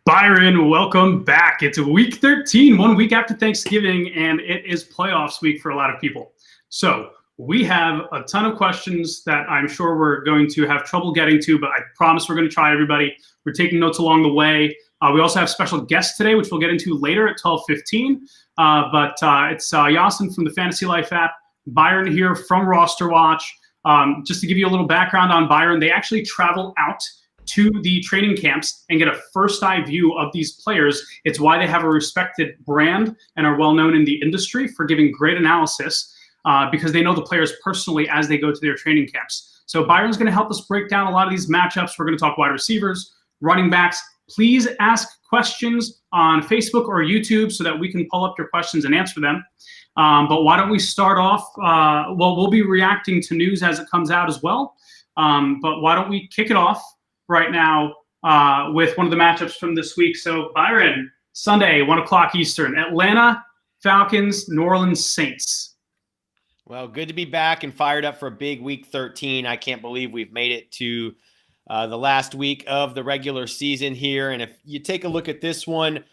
Byron, welcome back. It's week 13, 1 week after Thanksgiving, and it is playoffs week for a lot of people. So we have a ton of questions that I'm sure we're going to have trouble getting to, but I promise we're going to try, everybody. We're taking notes along the way. We also have special guests today, which we'll get into later at 12:15. But it's Yasin from the Fantasy Life app, Byron here from Rosterwatch. Just to give you a little background on Byron, they actually travel out to the training camps and get a first-eye view of these players. It's why they have a respected brand and are well-known in the industry for giving great analysis because they know the players personally as they go to their training camps. So Byron's going to help us break down a lot of these matchups. We're going to talk wide receivers, running backs. Please ask questions on Facebook or YouTube so that we can pull up your questions and answer them. But why don't we start off? We'll be reacting to news as it comes out as well. But why don't we kick it off right now with one of the matchups from this week. So Byron, Sunday, 1 o'clock Eastern, Atlanta Falcons, New Orleans Saints. Well, good to be back and fired up for a big week 13. I can't believe we've made it to the last week of the regular season here. And if you take a look at this one,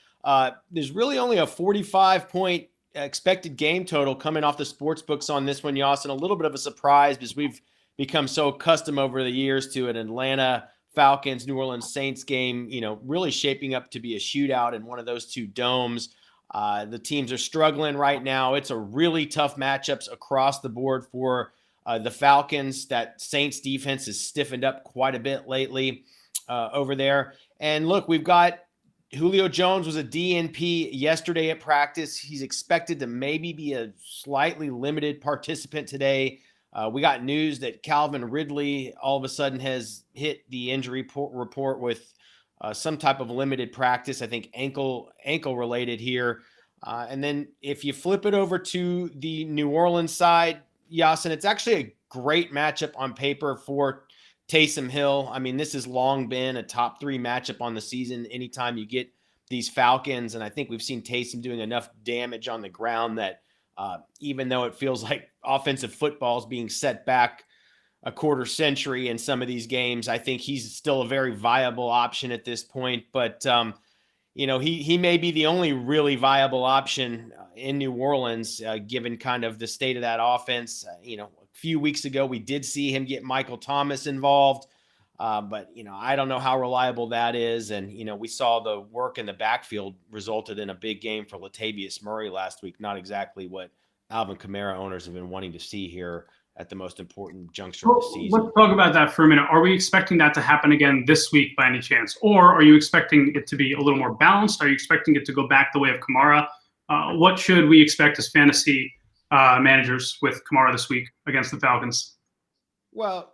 there's really only a 45-point expected game total coming off the sports books on this one, Yasin. A little bit of a surprise because we've become so accustomed over the years to an Atlanta Falcons, New Orleans Saints game, really shaping up to be a shootout in one of those two domes. The teams are struggling right now. It's a really tough matchups across the board for the Falcons. That Saints defense has stiffened up quite a bit lately over there. And look, we've got Julio Jones was a DNP yesterday at practice. He's expected to maybe be a slightly limited participant today. We got news that Calvin Ridley all of a sudden has hit the injury report with some type of limited practice, I think ankle related here. And then if you flip it over to the New Orleans side, Yasin, it's actually a great matchup on paper for Taysom Hill. I mean, this has long been a top 3 matchup on the season anytime you get these Falcons. And I think we've seen Taysom doing enough damage on the ground that even though it feels like offensive football is being set back a quarter century in some of these games, I think he's still a very viable option at this point. But, he may be the only really viable option in New Orleans, given kind of the state of that offense. A few weeks ago, we did see him get Michael Thomas involved. But, I don't know how reliable that is. And, we saw the work in the backfield resulted in a big game for Latavius Murray last week. Not exactly what Alvin Kamara owners have been wanting to see here at the most important juncture of the season. Let's talk about that for a minute. Are we expecting that to happen again this week by any chance? Or are you expecting it to be a little more balanced? Are you expecting it to go back the way of Kamara? What should we expect as fantasy managers with Kamara this week against the Falcons? Well,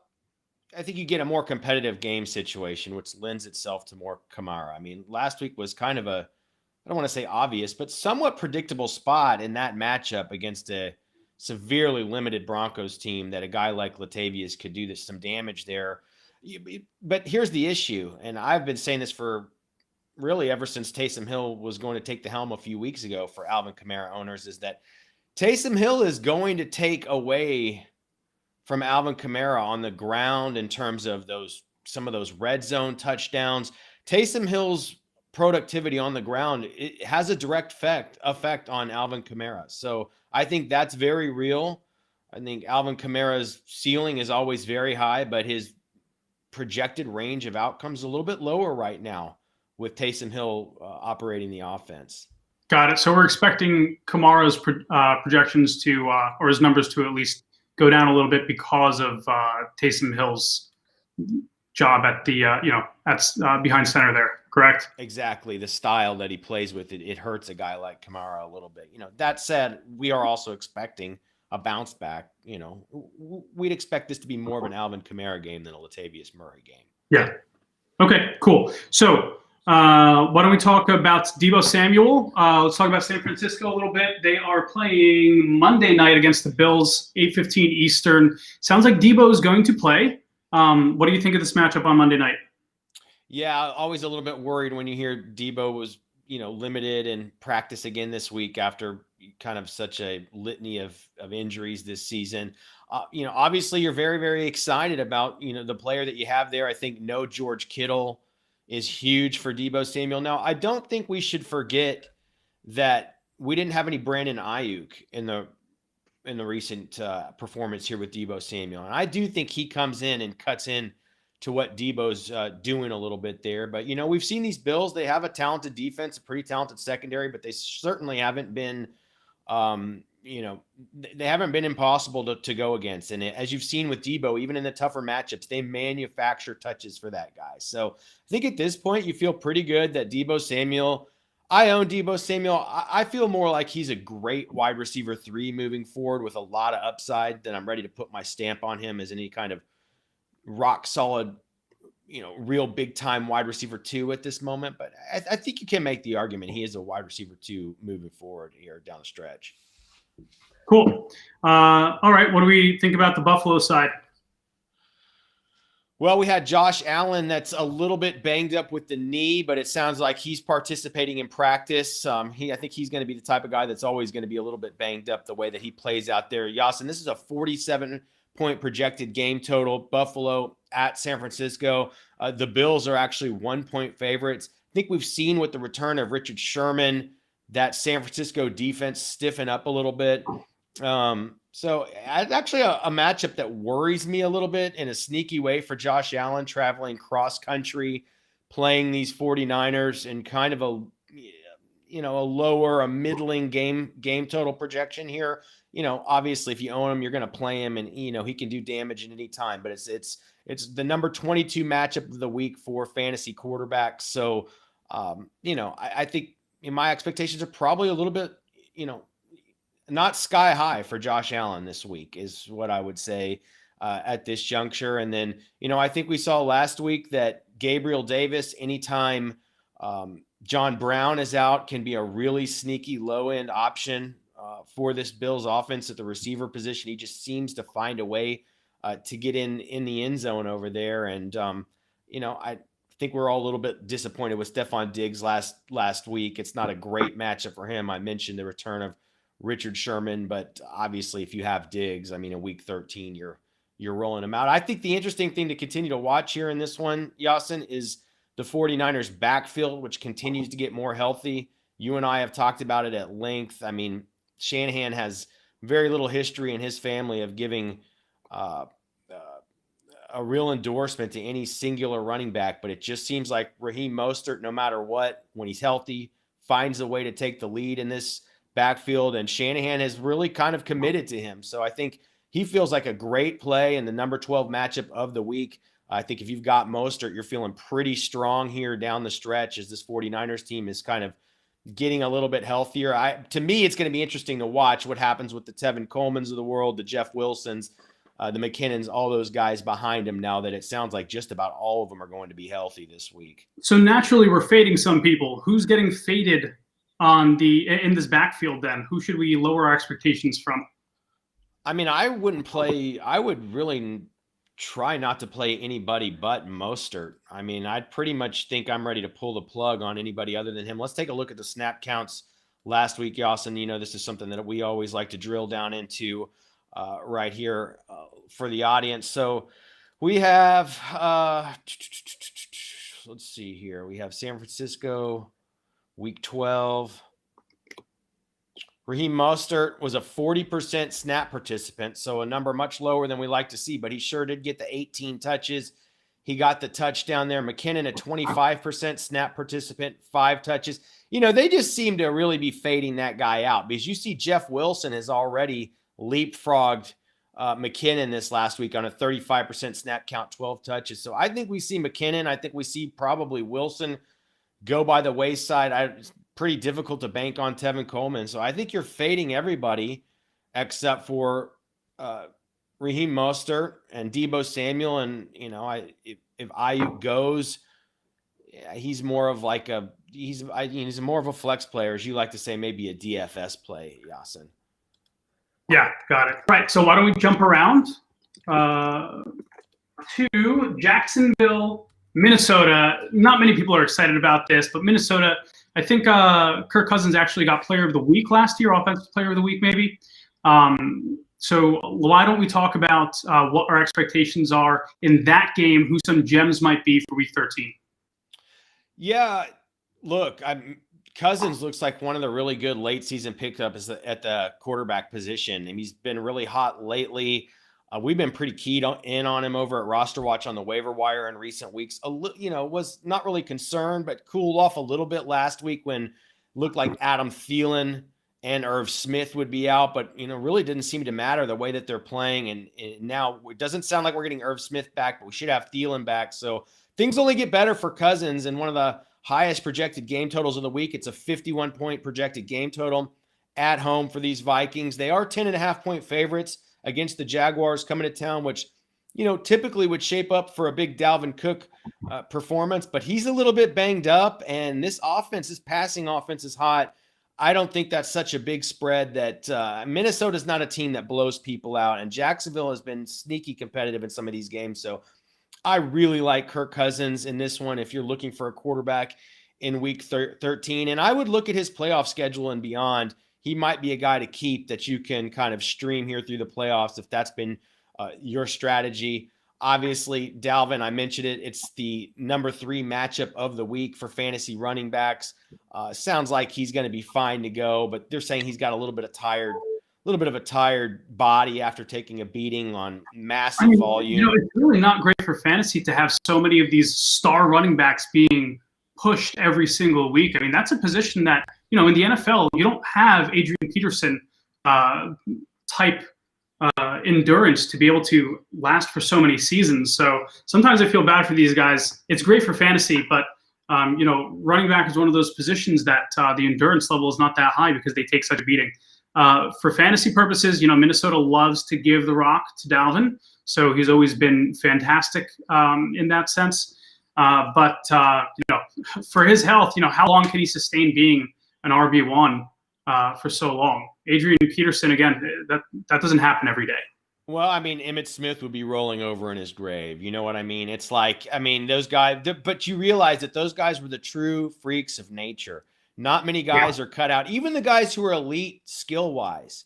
I think you get a more competitive game situation, which lends itself to more Kamara. I mean, last week was kind of I don't want to say obvious, but somewhat predictable spot in that matchup against a severely limited Broncos team that a guy like Latavius could do some damage there. But here's the issue, and I've been saying this for really ever since Taysom Hill was going to take the helm a few weeks ago for Alvin Kamara owners, is that Taysom Hill is going to take away from Alvin Kamara on the ground in terms of some of those red zone touchdowns. Taysom Hill's productivity on the ground, it has a direct effect on Alvin Kamara. So I think that's very real. I think Alvin Kamara's ceiling is always very high, but his projected range of outcomes is a little bit lower right now with Taysom Hill operating the offense. Got it. So we're expecting Kamara's projections to, or his numbers to at least go down a little bit because of Taysom Hill's job at the, behind center there, correct? Exactly. The style that he plays with, it hurts a guy like Kamara a little bit. That said, we are also expecting a bounce back. We'd expect this to be more of an Alvin Kamara game than a Latavius Murray game. Yeah. Okay, cool. So why don't we talk about Deebo Samuel? Let's talk about San Francisco a little bit. They are playing Monday night against the Bills, 8:15 Eastern. Sounds like Deebo is going to play. What do you think of this matchup on Monday night? Yeah, always a little bit worried when you hear Deebo was, limited in practice again this week after kind of such a litany of injuries this season. Obviously you're very, very excited about, the player that you have there. I think no George Kittle is huge for Deebo Samuel. Now, I don't think we should forget that we didn't have any Brandon Ayuk in the recent performance here with Deebo Samuel. And I do think he comes in and cuts in to what Deebo's doing a little bit there. But, we've seen these Bills. They have a talented defense, a pretty talented secondary, but they certainly haven't been, they haven't been impossible to go against. And as you've seen with Deebo, even in the tougher matchups, they manufacture touches for that guy. So I think at this point, you feel pretty good that Deebo Samuel – I own Deebo Samuel. I feel more like he's a great wide receiver 3 moving forward with a lot of upside that I'm ready to put my stamp on him as any kind of rock solid, real big time wide receiver 2 at this moment. But I think you can make the argument he is a wide receiver 2 moving forward here down the stretch. Cool. All right. What do we think about the Buffalo side? Well, we had Josh Allen that's a little bit banged up with the knee, but it sounds like he's participating in practice. I think he's going to be the type of guy that's always going to be a little bit banged up the way that he plays out there. Yasin, this is a 47-point projected game total. Buffalo at San Francisco. The Bills are actually 1-point favorites. I think we've seen with the return of Richard Sherman that San Francisco defense stiffen up a little bit. So it's actually a matchup that worries me a little bit in a sneaky way for Josh Allen, traveling cross country, playing these 49ers in kind of a middling game total projection here. Obviously if you own him, you're going to play him and, he can do damage at any time, but it's the number 22 matchup of the week for fantasy quarterbacks. So, I think my expectations are probably a little bit, not sky high for Josh Allen this week is what I would say at this juncture. And then, I think we saw last week that Gabriel Davis, anytime John Brown is out, can be a really sneaky low-end option for this Bills offense at the receiver position. He just seems to find a way to get in the end zone over there. And, I think we're all a little bit disappointed with Stephon Diggs last week. It's not a great matchup for him. I mentioned the return of Richard Sherman, but obviously if you have Diggs, in week 13, you're rolling him out. I think the interesting thing to continue to watch here in this one, Yasin, is the 49ers backfield, which continues to get more healthy. You and I have talked about it at length. Shanahan has very little history in his family of giving a real endorsement to any singular running back, but it just seems like Raheem Mostert, no matter what, when he's healthy, finds a way to take the lead in this backfield, and Shanahan has really kind of committed to him. So I think he feels like a great play in the number 12 matchup of the week. I think if you've got Mostert, you're feeling pretty strong here down the stretch as this 49ers team is kind of getting a little bit healthier. To me, it's going to be interesting to watch what happens with the Tevin Colemans of the world, the Jeff Wilsons, the McKinnons, all those guys behind him now that it sounds like just about all of them are going to be healthy this week. So naturally we're fading some people. Who's getting faded in this backfield then? Who should we lower our expectations from? I would really try not to play anybody but Mostert. I'd pretty much think I'm ready to pull the plug on anybody other than him. Let's take a look at the snap counts last week, Yasin. This is something that we always like to drill down into right here for the audience. So we have, let's see here. We have San Francisco, week 12. Raheem Mostert was a 40% snap participant, so a number much lower than we like to see, but he sure did get the 18 touches. He got the touchdown there. McKinnon, a 25% snap participant, 5 touches. They just seem to really be fading that guy out because you see Jeff Wilson has already leapfrogged McKinnon this last week on a 35% snap count, 12 touches. So I think we see McKinnon. I think we see probably Wilson go by the wayside. It's pretty difficult to bank on Tevin Coleman. So I think you're fading everybody except for Raheem Mostert and Deebo Samuel. And, if Ayuk goes, he's more of like he's more of a flex player, as you like to say, maybe a DFS play, Yasin. Yeah, got it. Right. So why don't we jump around to Jacksonville, Minnesota. Not many people are excited about this, but Minnesota, I think Kirk Cousins actually got player of the week last year, offensive player of the week maybe. So why don't we talk about what our expectations are in that game, who some gems might be for week 13? Yeah, look, Cousins looks like one of the really good late season pickups at the quarterback position, and he's been really hot lately. We've been pretty keyed in on him over at Rosterwatch on the waiver wire in recent weeks. Was not really concerned, but cooled off a little bit last week when looked like Adam Thielen and Irv Smith would be out, but really didn't seem to matter the way that they're playing. And now it doesn't sound like we're getting Irv Smith back, but we should have Thielen back. So things only get better for Cousins, and one of the highest projected game totals of the week. It's a 51-point projected game total at home for these Vikings. They are 10.5-point favorites against the Jaguars coming to town, which, typically would shape up for a big Dalvin Cook performance, but he's a little bit banged up, and this passing offense is hot. I don't think that's such a big spread that Minnesota's not a team that blows people out, and Jacksonville has been sneaky competitive in some of these games. So I really like Kirk Cousins in this one if you're looking for a quarterback in week 13. And I would look at his playoff schedule and beyond. He might be a guy to keep that you can kind of stream here through the playoffs if that's been your strategy. Obviously, Dalvin, I mentioned it. It's the number 3 matchup of the week for fantasy running backs. Sounds like he's going to be fine to go, but they're saying he's got a little bit of a tired body after taking a beating on massive volume. It's really not great for fantasy to have so many of these star running backs being pushed every single week. I mean, that's a position that, in the NFL, you don't have Adrian Peterson type endurance to be able to last for so many seasons. So sometimes I feel bad for these guys. It's great for fantasy, but running back is one of those positions that the endurance level is not that high because they take such a beating. For fantasy purposes, Minnesota loves to give the rock to Dalvin, so he's always been fantastic in that sense. But for his health, how long can he sustain being an RB1 for so long? Adrian Peterson, again, that doesn't happen every day. Well, I mean, Emmitt Smith would be rolling over in his grave. You know what I mean? It's like, those guys, but you realize that those guys were the true freaks of nature. Not many guys are cut out. Even the guys who are elite skill-wise,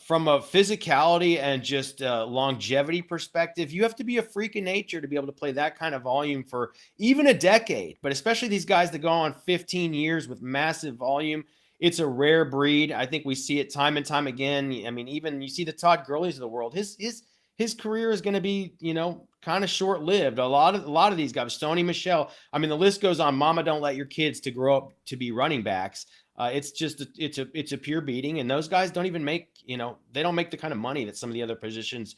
from a physicality and just longevity perspective, you have to be a freak of nature to be able to play that kind of volume for even a decade. But especially these guys that go on 15 years with massive volume, it's a rare breed. I think we see it time and time again. I mean, even you see the Todd Gurley's of the world. His career is going to be, kind of short-lived. A lot of these guys, Stoney Michel. I mean, the list goes on. Mama, don't let your kids to grow up to be running backs. It's just it's a pure beating, and those guys don't even make they don't make the kind of money that some of the other positions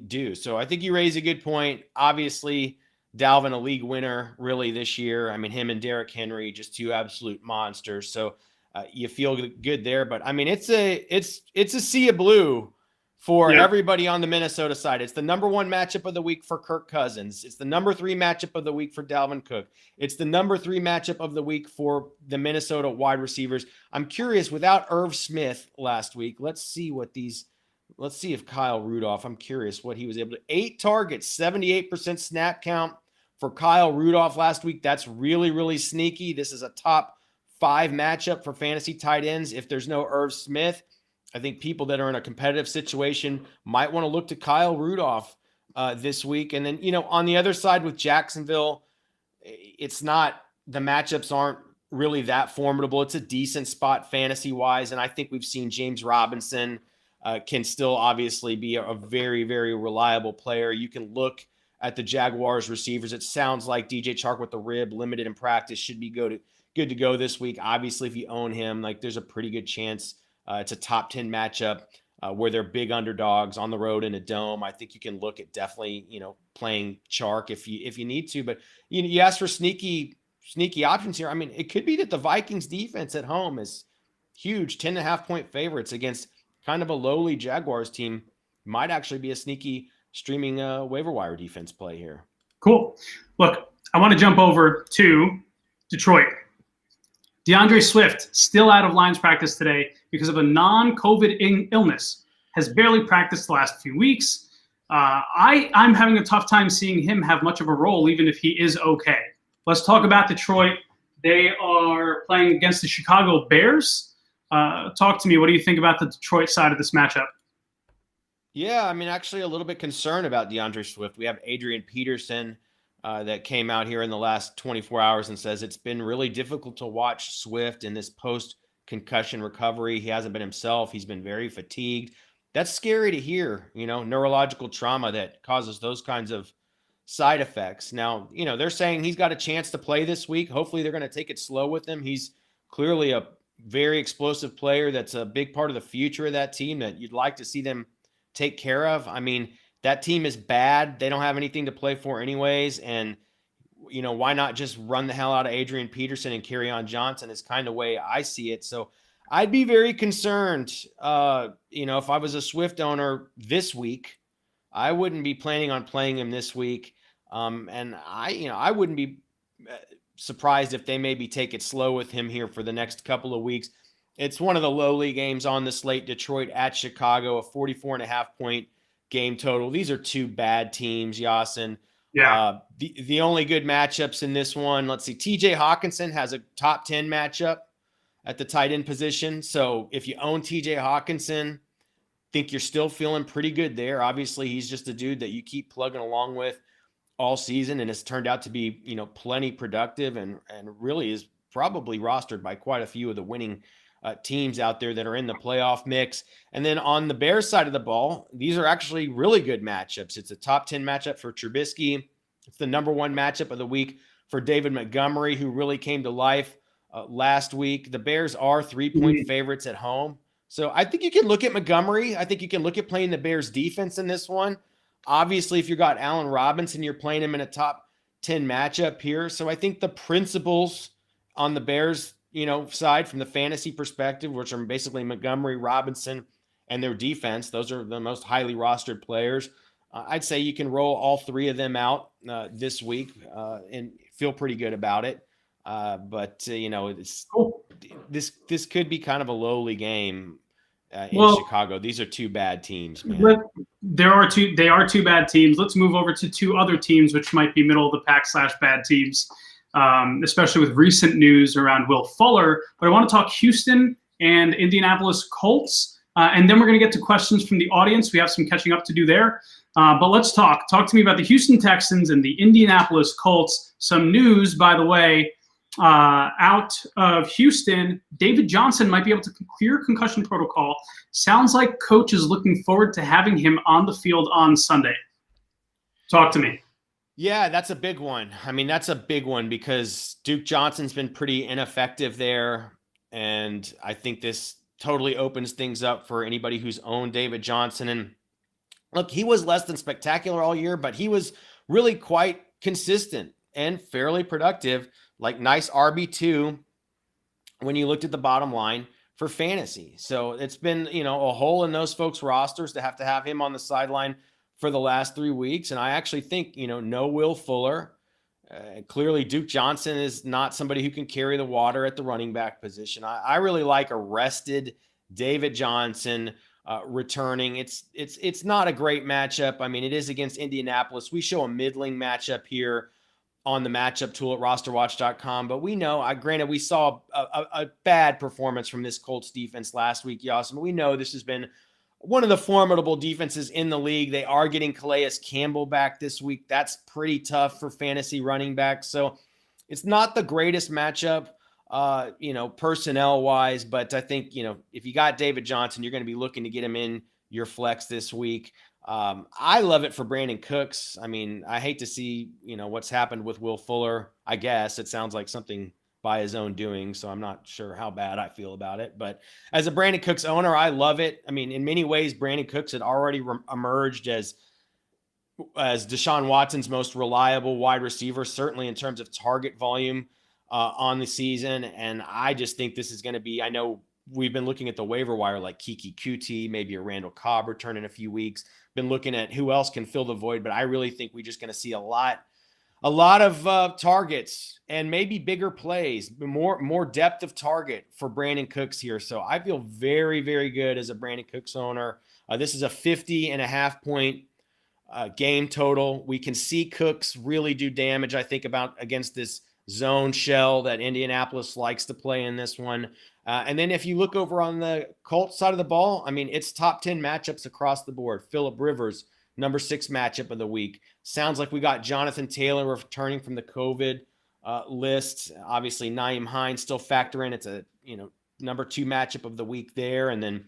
do. So I think you raise a good point. Obviously, Dalvin, a league winner really this year. I mean, him and Derrick Henry, just two absolute monsters. So you feel good there. But I mean, it's a sea of blue for everybody on the Minnesota side. It's the number 1 matchup of the week for Kirk Cousins. It's the number 3 matchup of the week for Dalvin Cook. It's the number 3 matchup of the week for the Minnesota wide receivers. I'm curious, without Irv Smith last week, let's see if Kyle Rudolph, I'm curious what he was able to. 8 targets, 78% snap count for Kyle Rudolph last week. That's really, really sneaky. This is a top 5 matchup for fantasy tight ends. If there's no Irv Smith, I think people that are in a competitive situation might want to look to Kyle Rudolph this week. And then, on the other side with Jacksonville, it's not, the matchups aren't really that formidable. It's a decent spot fantasy-wise, and I think we've seen James Robinson can still obviously be a very, very reliable player. You can look at the Jaguars receivers. It sounds like DJ Chark with the rib, limited in practice, should be good to go this week. Obviously, if you own him, there's a pretty good chance it's a top 10 matchup where they're big underdogs on the road in a dome. I think you can look at definitely, playing Chark if you need to. But you ask for sneaky options here. I mean, it could be that the Vikings defense at home is huge, 10.5-point favorites against kind of a lowly Jaguars team. Might actually be a sneaky streaming waiver wire defense play here. Cool. Look, I want to jump over to Detroit. DeAndre Swift, still out of Lions practice today because of a non-COVID illness, has barely practiced the last few weeks. I'm having a tough time seeing him have much of a role, even if he is okay. Let's talk about Detroit. They are playing against the Chicago Bears. Talk to me. What do you think about the Detroit side of this matchup? Yeah, I mean, actually a little bit concerned about DeAndre Swift. We have Adrian Peterson that came out here in the last 24 hours and says it's been really difficult to watch Swift in this post-concussion recovery. He hasn't been himself. He's been very fatigued. That's scary to hear, neurological trauma that causes those kinds of side effects. Now, they're saying he's got a chance to play this week. Hopefully they're going to take it slow with him. He's clearly a very explosive player that's a big part of the future of that team that you'd like to see them take care of. I mean, that team is bad. They don't have anything to play for anyways. And, why not just run the hell out of Adrian Peterson and Kerryon Johnson is kind of the way I see it. So I'd be very concerned, if I was a Swift owner this week, I wouldn't be planning on playing him this week. And I wouldn't be surprised if they maybe take it slow with him here for the next couple of weeks. It's one of the lowly games on the slate, Detroit at Chicago, a 44.5-point game total. These are two bad teams, Yasin. Yeah. The only good matchups in this one, let's see, TJ Hawkinson has a top 10 matchup at the tight end position. So if you own TJ Hawkinson, think you're still feeling pretty good there. Obviously, he's just a dude that you keep plugging along with all season and has turned out to be, plenty productive and really is probably rostered by quite a few of the winning teams out there that are in the playoff mix. And then on the Bears side of the ball, these are actually really good matchups. It's a top 10 matchup for Trubisky. It's the number one matchup of the week for David Montgomery, who really came to life last week. The Bears are 3-point favorites at home. So I think you can look at Montgomery. I think you can look at playing the Bears defense in this one. Obviously, if you got Allen Robinson, you're playing him in a top 10 matchup here. So I think the principles on the Bears, side from the fantasy perspective, which are basically Montgomery, Robinson, and their defense, those are the most highly rostered players. I'd say you can roll all three of them out this week and feel pretty good about it. But it's Cool. This could be kind of a lowly game in Chicago. These are two bad teams, man. They are two bad teams. Let's move over to two other teams, which might be middle of the pack / bad teams, especially with recent news around Will Fuller. But I want to talk Houston and Indianapolis Colts. And then we're going to get to questions from the audience. We have some catching up to do there. But let's talk. Talk to me about the Houston Texans and the Indianapolis Colts. Some news, by the way, out of Houston. David Johnson might be able to clear concussion protocol. Sounds like coach is looking forward to having him on the field on Sunday. Talk to me. Yeah, that's a big one. I mean, that's a big one because Duke Johnson's been pretty ineffective there. And I think this totally opens things up for anybody who's owned David Johnson. And look, he was less than spectacular all year, but he was really quite consistent and fairly productive, like nice RB2 when you looked at the bottom line for fantasy. So it's been, a hole in those folks' rosters to have him on the sideline for the last 3 weeks. And I actually think, no Will Fuller. Clearly, Duke Johnson is not somebody who can carry the water at the running back position. I really like a rested David Johnson returning. It's not a great matchup. I mean, it is against Indianapolis. We show a middling matchup here on the matchup tool at rosterwatch.com. But we know, granted, we saw a bad performance from this Colts defense last week, Yasin. We know this has been one of the formidable defenses in the league. They are getting Calais Campbell back this week. That's pretty tough for fantasy running backs. So it's not the greatest matchup, personnel-wise. But I think, if you got David Johnson, you're going to be looking to get him in your flex this week. I love it for Brandon Cooks. I mean, I hate to see, what's happened with Will Fuller. I guess it sounds like something by his own doing, so I'm not sure how bad I feel about it. But as a Brandon Cooks owner, I love it. I mean, in many ways, Brandon Cooks had already emerged as Deshaun Watson's most reliable wide receiver, certainly in terms of target volume on the season. And I just think this is going to be, I know we've been looking at the waiver wire like Kiki Kuti, maybe a Randall Cobb return in a few weeks, been looking at who else can fill the void, but I really think we're just going to see a lot of targets and maybe bigger plays, more depth of target for Brandon Cooks here. So I feel very, very good as a Brandon Cooks owner. This is a 50.5 point game total. We can see Cooks really do damage, I think, against this zone shell that Indianapolis likes to play in this one. And then if you look over on the Colts side of the ball, I mean, it's top 10 matchups across the board. Phillip Rivers, number 6 matchup of the week. Sounds like we got Jonathan Taylor returning from the COVID list. Obviously, Nyheim Hines still factor in. It's a number 2 matchup of the week there. And then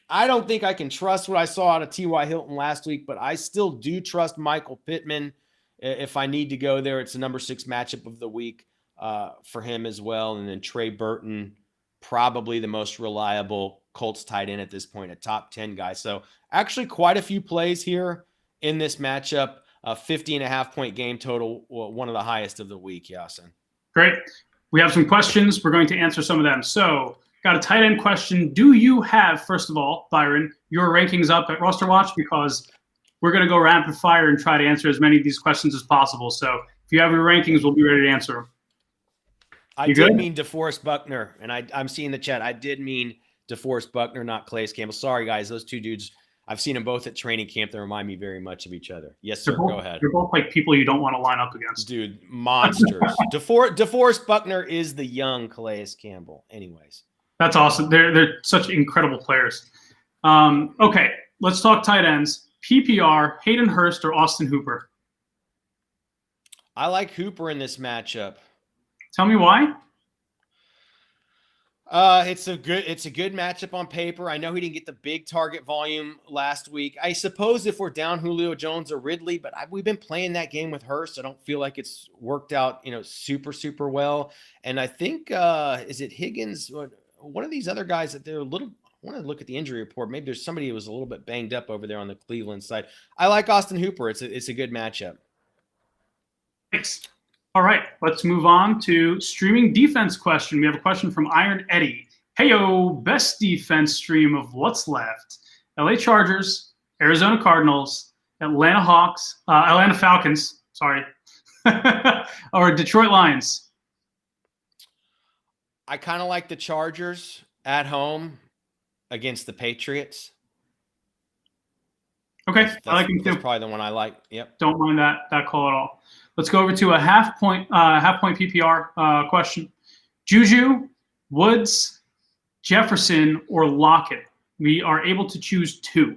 I don't think I can trust what I saw out of T.Y. Hilton last week, but I still do trust Michael Pittman. If I need to go there, it's the number 6 matchup of the week for him as well. And then Trey Burton, probably the most reliable Colts tight end at this point, a top 10 guy. So actually quite a few plays here in this matchup. 50.5-point game total, one of the highest of the week, Yasin. Great. We have some questions. We're going to answer some of them. So got a tight end question. Do you have, first of all, Byron, your rankings up at Rosterwatch? Because we're going to go rapid fire and try to answer as many of these questions as possible. So if you have your rankings, we'll be ready to answer them. I did mean DeForest Buckner, and I'm seeing the chat. I did mean DeForest Buckner, not Calais Campbell. Sorry, guys. Those two dudes, I've seen them both at training camp. They remind me very much of each other. Yes, sir. Go ahead. They're both like people you don't want to line up against. Dude, monsters. DeForest Buckner is the young Calais Campbell. Anyways. That's awesome. They're such incredible players. Okay, let's talk tight ends. PPR, Hayden Hurst or Austin Hooper? I like Hooper in this matchup. Tell me why. It's a good matchup on paper. I know he didn't get the big target volume last week. I suppose if we're down Julio Jones or Ridley, but we've been playing that game with Hurst. I don't feel like it's worked out, super well. And I think is it Higgins? One of these other guys that they're a little. I want to look at the injury report. Maybe there's somebody who was a little bit banged up over there on the Cleveland side. I like Austin Hooper. It's a good matchup. Thanks. All right, let's move on to streaming defense question. We have a question from Iron Eddie. Heyo, best defense stream of what's left? LA Chargers, Arizona Cardinals, Atlanta Falcons, sorry, or Detroit Lions? I kind of like the Chargers at home against the Patriots. Okay, I like them too. That's probably the one I like. Yep. Don't mind that call at all. Let's go over to a half point PPR question. Juju, Woods, Jefferson, or Lockett? We are able to choose 2.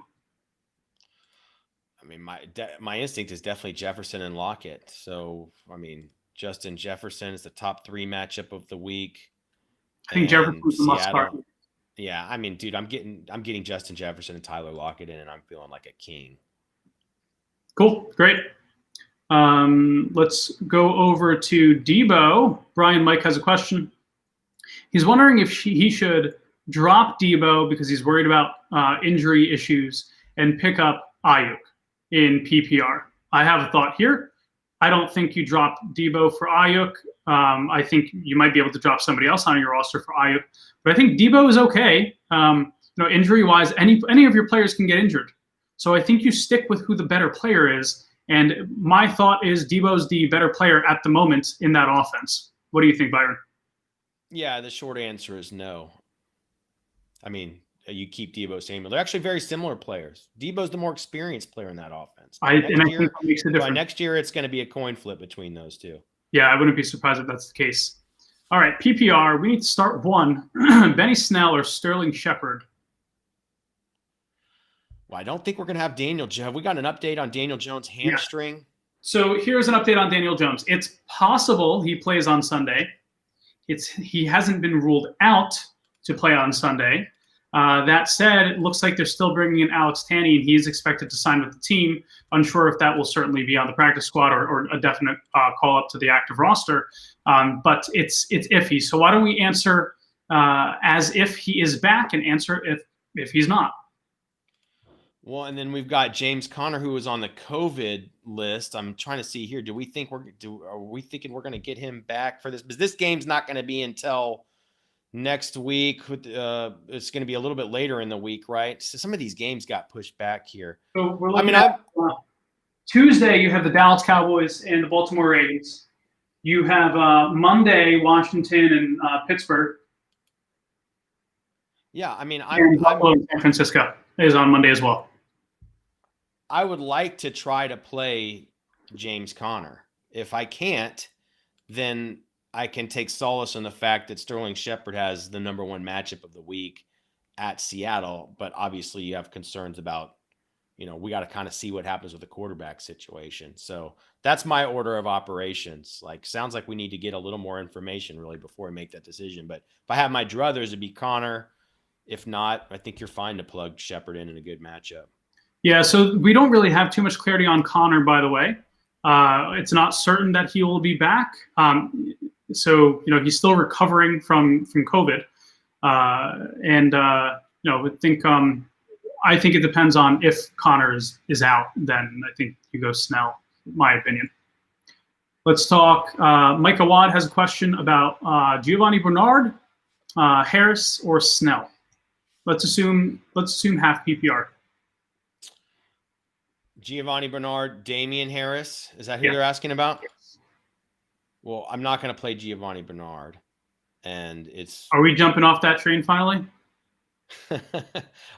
I mean, my instinct is definitely Jefferson and Lockett. So, I mean, Justin Jefferson is the top 3 matchup of the week. I think Jefferson's the must start. Yeah, I mean, dude, I'm getting Justin Jefferson and Tyler Lockett in, and I'm feeling like a king. Cool, great. Let's go over to Debo. Brian Mike has a question. He's wondering if he should drop Debo because he's worried about injury issues and pick up Ayuk in PPR. I have a thought here. I don't think you drop Debo for Ayuk. I think you might be able to drop somebody else on your roster for Ayuk. But I think Debo is okay. Injury-wise, any of your players can get injured. So I think you stick with who the better player is. And my thought is Debo's the better player at the moment in that offense. What do you think, Byron? Yeah, the short answer is no. I mean, you keep Debo Samuel. They're actually very similar players. Debo's the more experienced player in that offense. I think that makes a difference. Next year, it's going to be a coin flip between those two. Yeah, I wouldn't be surprised if that's the case. All right, PPR, we need to start one. Benny Snell or Sterling Shepard? Well, I don't think we're going to have Daniel Jones. Have we got an update on Daniel Jones' hamstring? Yeah. So here's an update on Daniel Jones. It's possible he plays on Sunday. He hasn't been ruled out to play on Sunday. That said, it looks like they're still bringing in Alex Tanney, and he's expected to sign with the team. Unsure if that will certainly be on the practice squad or a definite call up to the active roster. But it's iffy. So why don't we answer as if he is back and answer if he's not? Well, and then we've got James Conner, who was on the COVID list. I'm trying to see here. Are we thinking we're going to get him back for this? Because this game's not going to be until next week. It's going to be a little bit later in the week, right? So some of these games got pushed back here. So we're looking at Tuesday. You have the Dallas Cowboys and the Baltimore Ravens. You have Monday Washington and Pittsburgh. Yeah, I mean, San Francisco is on Monday as well. I would like to try to play James Conner. If I can't, then I can take solace in the fact that Sterling Shepard has the number 1 matchup of the week at Seattle. But obviously you have concerns about, we got to kind of see what happens with the quarterback situation. So that's my order of operations. Like, sounds like we need to get a little more information really before we make that decision. But if I have my druthers, it'd be Connor. If not, I think you're fine to plug Shepard in a good matchup. Yeah, so we don't really have too much clarity on Connor, by the way. It's not certain that he will be back. So, he's still recovering from COVID. I think it depends on if Connor is out, then I think you go Snell, my opinion. Let's talk. Micah Wad has a question about Giovanni Bernard, Harris, or Snell. Let's assume half PPR. Giovanni Bernard, Damian Harris. Is that who they're asking about? Yes. Well, I'm not going to play Giovanni Bernard. And it's. Are we jumping off that train finally?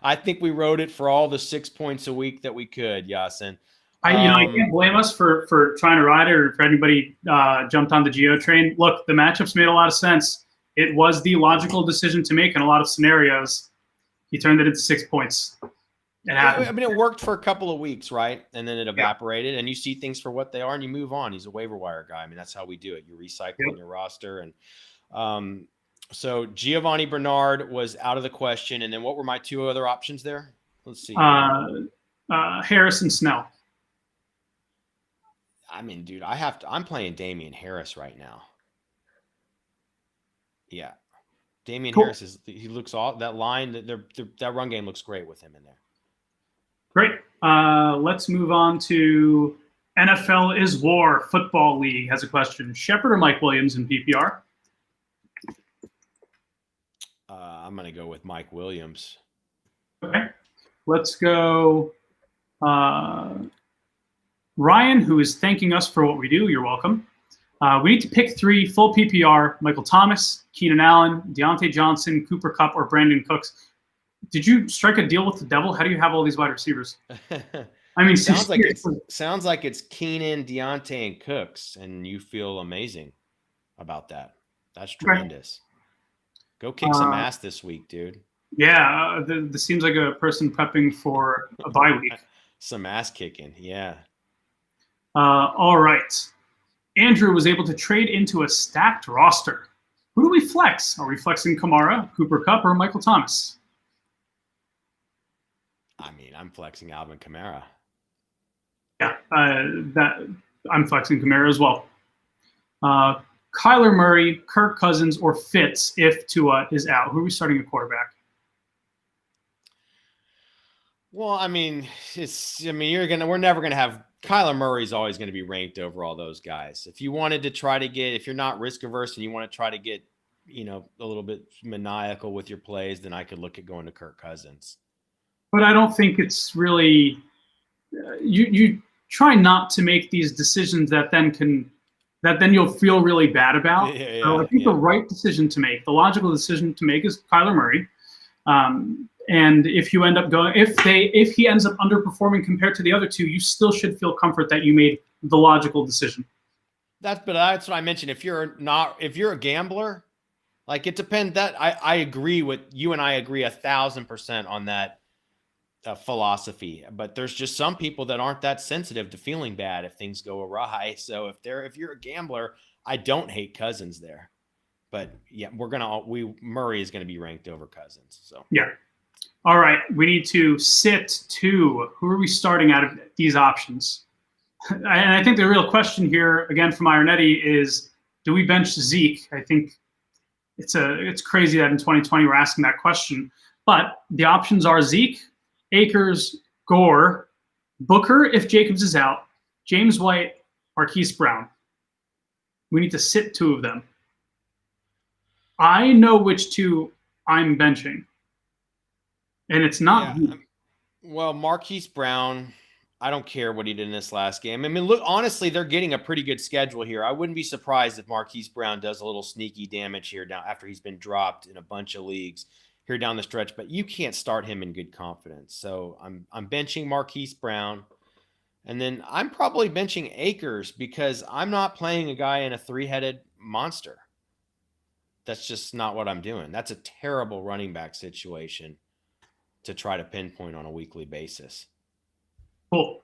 I think we rode it for all the 6 points a week that we could, Yasin. I can't blame us for trying to ride it, or if anybody jumped on the Geo train. Look, the matchups made a lot of sense. It was the logical decision to make in a lot of scenarios. He turned it into 6 points. It happened. I mean, it worked for a couple of weeks, right? And then it evaporated, and you see things for what they are, and you move on. He's a waiver wire guy. I mean, that's how we do it. You recycle in your roster. And so Giovanni Bernard was out of the question. And then what were my two other options there? Let's see. Harris and Snell. I mean, dude, I'm playing Damian Harris right now. Yeah. Damian Harris he looks all that line that run game looks great with him in there. Great. Let's move on to NFL is War Football League has a question. Shepard or Mike Williams in PPR? I'm going to go with Mike Williams. Okay. Let's go. Ryan, who is thanking us for what we do. You're welcome. We need to pick 3 full PPR: Michael Thomas, Keenan Allen, Deontay Johnson, Cooper Kupp, or Brandon Cooks. Did you strike a deal with the devil? How do you have all these wide receivers? I mean, sounds like it's Keenan, Deontay, and Cooks, and you feel amazing about that. That's tremendous. Go kick some ass this week, dude. Yeah, this seems like a person prepping for a bye week. Some ass kicking, yeah. All right. Andrew was able to trade into a stacked roster. Who do we flex? Are we flexing Kamara, Cooper Kupp, or Michael Thomas? I mean, I'm flexing Alvin Kamara. Yeah, I'm flexing Kamara as well. Kyler Murray, Kirk Cousins, or Fitz if Tua is out. Who are we starting at quarterback? Well, I mean, we're never gonna have Kyler Murray's always going to be ranked over all those guys. If you wanted to try to if you're not risk averse and you want to try to get, a little bit maniacal with your plays, then I could look at going to Kirk Cousins. But I don't think it's really, you try not to make these decisions that then you'll feel really bad about. I think the right decision to make, the logical decision to make is Kyler Murray. And if you end up going, if he ends up underperforming compared to the other two, you still should feel comfort that you made the logical decision. That's what I mentioned. If you're a gambler, like it depends. That I agree with you, and I agree 1,000% on that philosophy. But there's just some people that aren't that sensitive to feeling bad if things go awry. So if you're a gambler, I don't hate Cousins there. But yeah, Murray is going to be ranked over Cousins. So yeah. All right, we need to sit 2. Who are we starting out of these options? And I think the real question here, again from Ironetti, is do we bench Zeke? I think it's crazy that in 2020 we're asking that question. But the options are Zeke, Akers, Gore, Booker if Jacobs is out, James White, Marquise Brown. We need to sit 2 of them. I know which 2 I'm benching. And it's not. Yeah. Well, Marquise Brown, I don't care what he did in this last game. I mean, look, honestly, they're getting a pretty good schedule here. I wouldn't be surprised if Marquise Brown does a little sneaky damage here down after he's been dropped in a bunch of leagues here down the stretch. But you can't start him in good confidence. So I'm benching Marquise Brown. And then I'm probably benching Akers because I'm not playing a guy in a 3-headed monster. That's just not what I'm doing. That's a terrible running back situation to try to pinpoint on a weekly basis. Cool.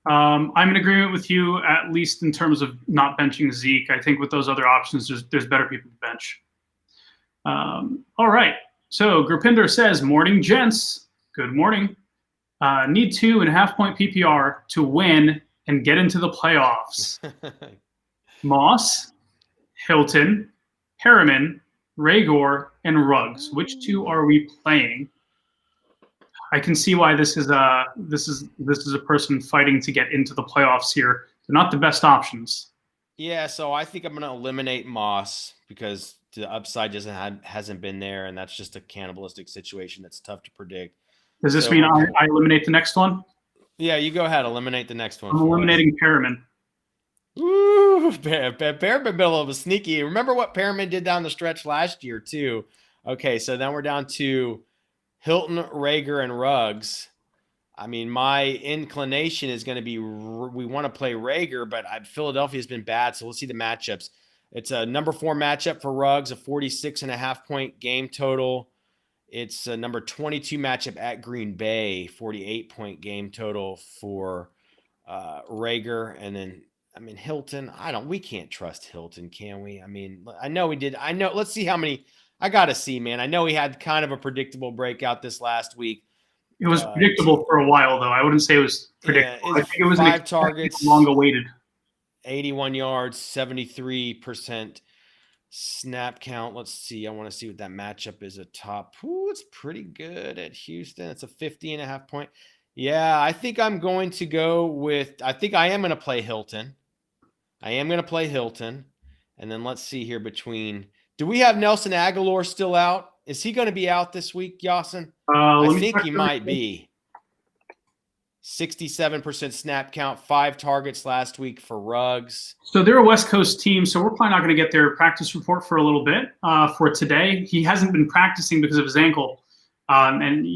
I'm in agreement with you, at least in terms of not benching Zeke. I think with those other options, there's better people to bench. All right. So Grupinder says, morning, gents. Good morning. Need 2.5-point PPR to win and get into the playoffs. Moss, Hilton, Harriman, Rager, and Ruggs. Which two are we playing? I can see why this is a person fighting to get into the playoffs here. They're not the best options. Yeah, so I think I'm going to eliminate Moss because the upside hasn't been there, and that's just a cannibalistic situation that's tough to predict. Does this mean I eliminate the next one? Yeah, you go ahead. Eliminate the next one. I'm eliminating Perriman. Ooh, Perriman been a little sneaky. Remember what Perriman did down the stretch last year, too. Okay, so then we're down to Hilton, Rager, and Ruggs. I mean, my inclination is going to be we want to play Rager, but Philadelphia's been bad, so let's see the matchups. It's a number 4 matchup for Ruggs, a 46.5-point game total. It's a number 22 matchup at Green Bay, 48-point game total for Rager. And then, I mean, Hilton, we can't trust Hilton, can we? I mean, I know we did. Let's see how many. I got to see, man. I know he had kind of a predictable breakout this last week. It was predictable for a while, though. I wouldn't say it was predictable. Yeah, I think it was 5 targets, long awaited. 81 yards, 73% snap count. Let's see. I want to see what that matchup is at top. Ooh, it's pretty good at Houston. It's a 50.5-point. Yeah, I think I'm going to go with, I am going to play Hilton. And then let's see here do we have Nelson Aguilar still out? Is he going to be out this week, Yasin? I think he might be. 67% snap count, 5 targets last week for Ruggs. So they're a West Coast team, so we're probably not going to get their practice report for a little bit for today. He hasn't been practicing because of his ankle. And,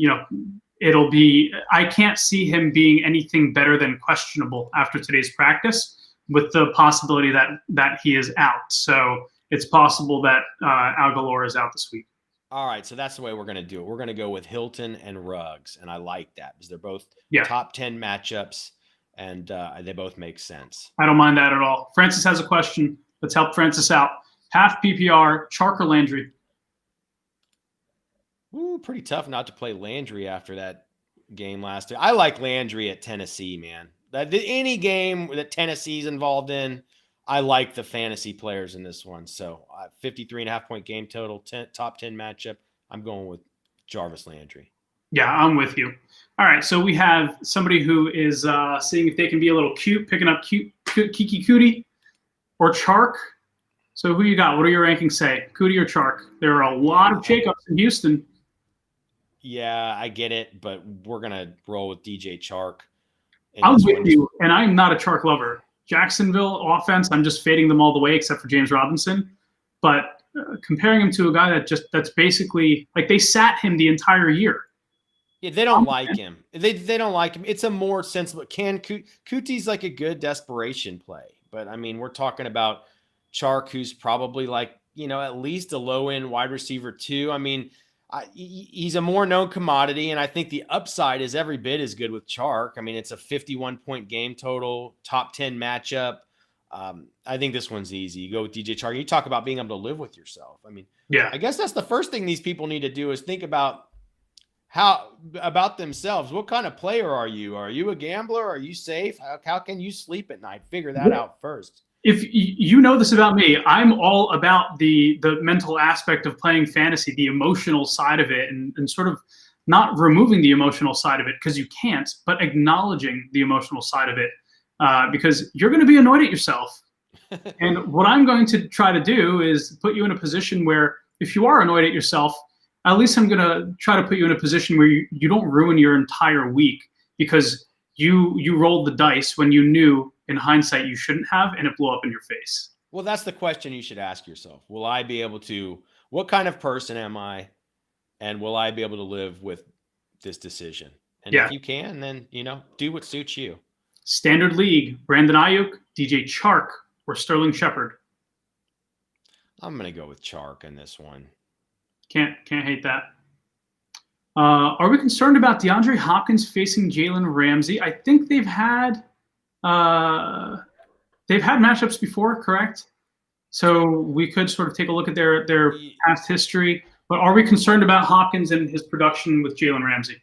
it'll be – I can't see him being anything better than questionable after today's practice with the possibility that he is out. So it's possible that Aguilar is out this week. All right, so that's the way we're going to do it. We're going to go with Hilton and Ruggs, and I like that because they're both top 10 matchups, and they both make sense. I don't mind that at all. Francis has a question. Let's help Francis out. Half PPR, Chark or Landry? Ooh, pretty tough not to play Landry after that game last year. I like Landry at Tennessee, man. Any game that Tennessee's involved in, I like the fantasy players in this one. So 53.5-point game total, top 10 matchup. I'm going with Jarvis Landry. Yeah, I'm with you. All right, so we have somebody who is seeing if they can be a little cute, picking up Kiki Cootie or Chark. So who you got? What do your rankings say? Cootie or Chark? There are a lot of shakeups in Houston. Yeah, I get it, but we're going to roll with DJ Chark. I'm with you, and I'm not a Chark lover. Jacksonville offense, I'm just fading them all the way except for James Robinson. But comparing him to a guy that's basically like they sat him the entire year. Yeah, they don't like him. They don't like him. It's a more sensible. Cootie's like a good desperation play, but I mean we're talking about Chark, who's probably like at least a low end wide receiver too. I mean. He's a more known commodity, and I think the upside is every bit as good with Chark. I mean, it's a 51-point game total, top 10 matchup. I think this one's easy. You go with DJ Chark. You talk about being able to live with yourself. I mean, yeah. I guess that's the first thing these people need to do is think about about themselves. What kind of player are you? Are you a gambler? Are you safe? How can you sleep at night? Figure that out first. If you know this about me, I'm all about the mental aspect of playing fantasy, the emotional side of it, and sort of not removing the emotional side of it because you can't, but acknowledging the emotional side of it because you're going to be annoyed at yourself. And what I'm going to try to do is put you in a position where if you are annoyed at yourself, at least I'm going to try to put you in a position where you don't ruin your entire week because you rolled the dice when you knew in hindsight you shouldn't have, and it blew up in your face. Well, that's the question you should ask yourself. Will I be able to, what kind of person am I, and will I be able to live with this decision? And if you can, then, do what suits you. Standard league, Brandon Ayuk, DJ Chark, or Sterling Shepard? I'm going to go with Chark in this one. Can't hate that. Are we concerned about DeAndre Hopkins facing Jalen Ramsey? I think they've had matchups before, correct? So we could sort of take a look at their past history. But are we concerned about Hopkins and his production with Jalen Ramsey?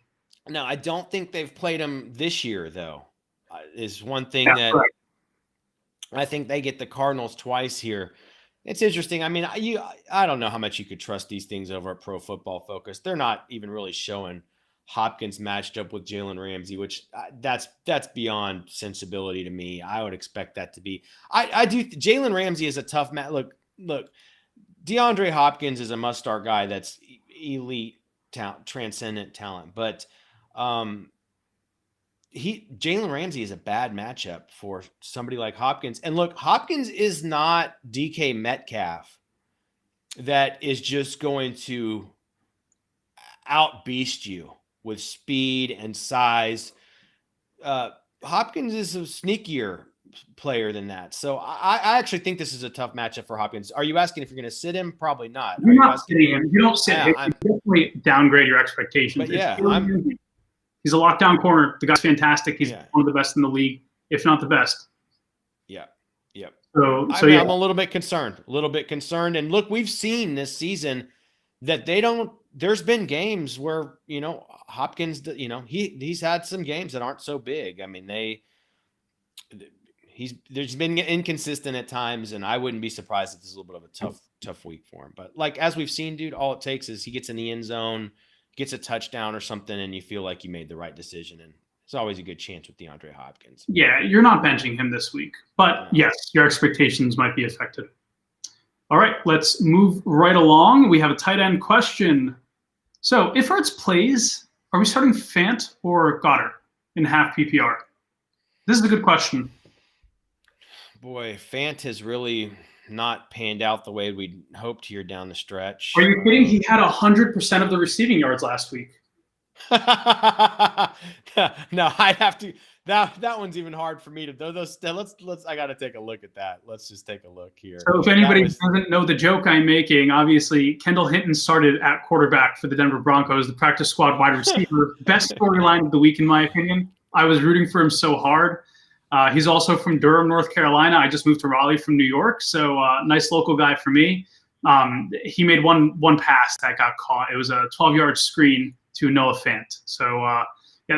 No, I don't think they've played him this year, though. Is one thing that correct. I think they get the Cardinals twice here. It's interesting. I mean, I don't know how much you could trust these things over at Pro Football Focus. They're not even really showing Hopkins matched up with Jalen Ramsey, which that's beyond sensibility to me. I would expect that to be. I do. Jalen Ramsey is a tough match. Look. DeAndre Hopkins is a must-start guy. That's elite talent, transcendent talent, but Jalen Ramsey is a bad matchup for somebody like Hopkins. And look, Hopkins is not DK Metcalf that is just going to out-beast you with speed and size. Hopkins is a sneakier player than that. So I actually think this is a tough matchup for Hopkins. Are you asking if you're going to sit him? Probably not. You're not sitting him. You don't sit him. You definitely downgrade your expectations. But yeah, he's a lockdown corner. The guy's fantastic. He's one of the best in the league, if not the best. Yeah. Yep. So I'm a little bit concerned. And look, we've seen this season that there's been games where, Hopkins, he's had some games that aren't so big. I mean, there's been inconsistent at times, and I wouldn't be surprised if this is a little bit of a tough week for him. But like, as we've seen, dude, all it takes is he gets in the end zone, gets a touchdown or something, and you feel like you made the right decision. And it's always a good chance with DeAndre Hopkins. Yeah, you're not benching him this week, but yes, your expectations might be affected. All right, let's move right along. We have a tight end question. So if Ertz plays, are we starting Fant or Goddard in half PPR? This is a good question. Boy, Fant has really not panned out the way we'd hoped here down the stretch. Are you kidding? He had 100% of the receiving yards last week. No, I'd have to. That one's even hard for me to do. Let's. I got to take a look at that. Let's just take a look here. So if anybody doesn't know the joke I'm making, obviously Kendall Hinton started at quarterback for the Denver Broncos, the practice squad wide receiver. Best storyline of the week, in my opinion. I was rooting for him so hard. He's also from Durham, North Carolina. I just moved to Raleigh from New York, so nice local guy for me. He made one pass that got caught. It was a 12-yard screen to Noah Fant. So,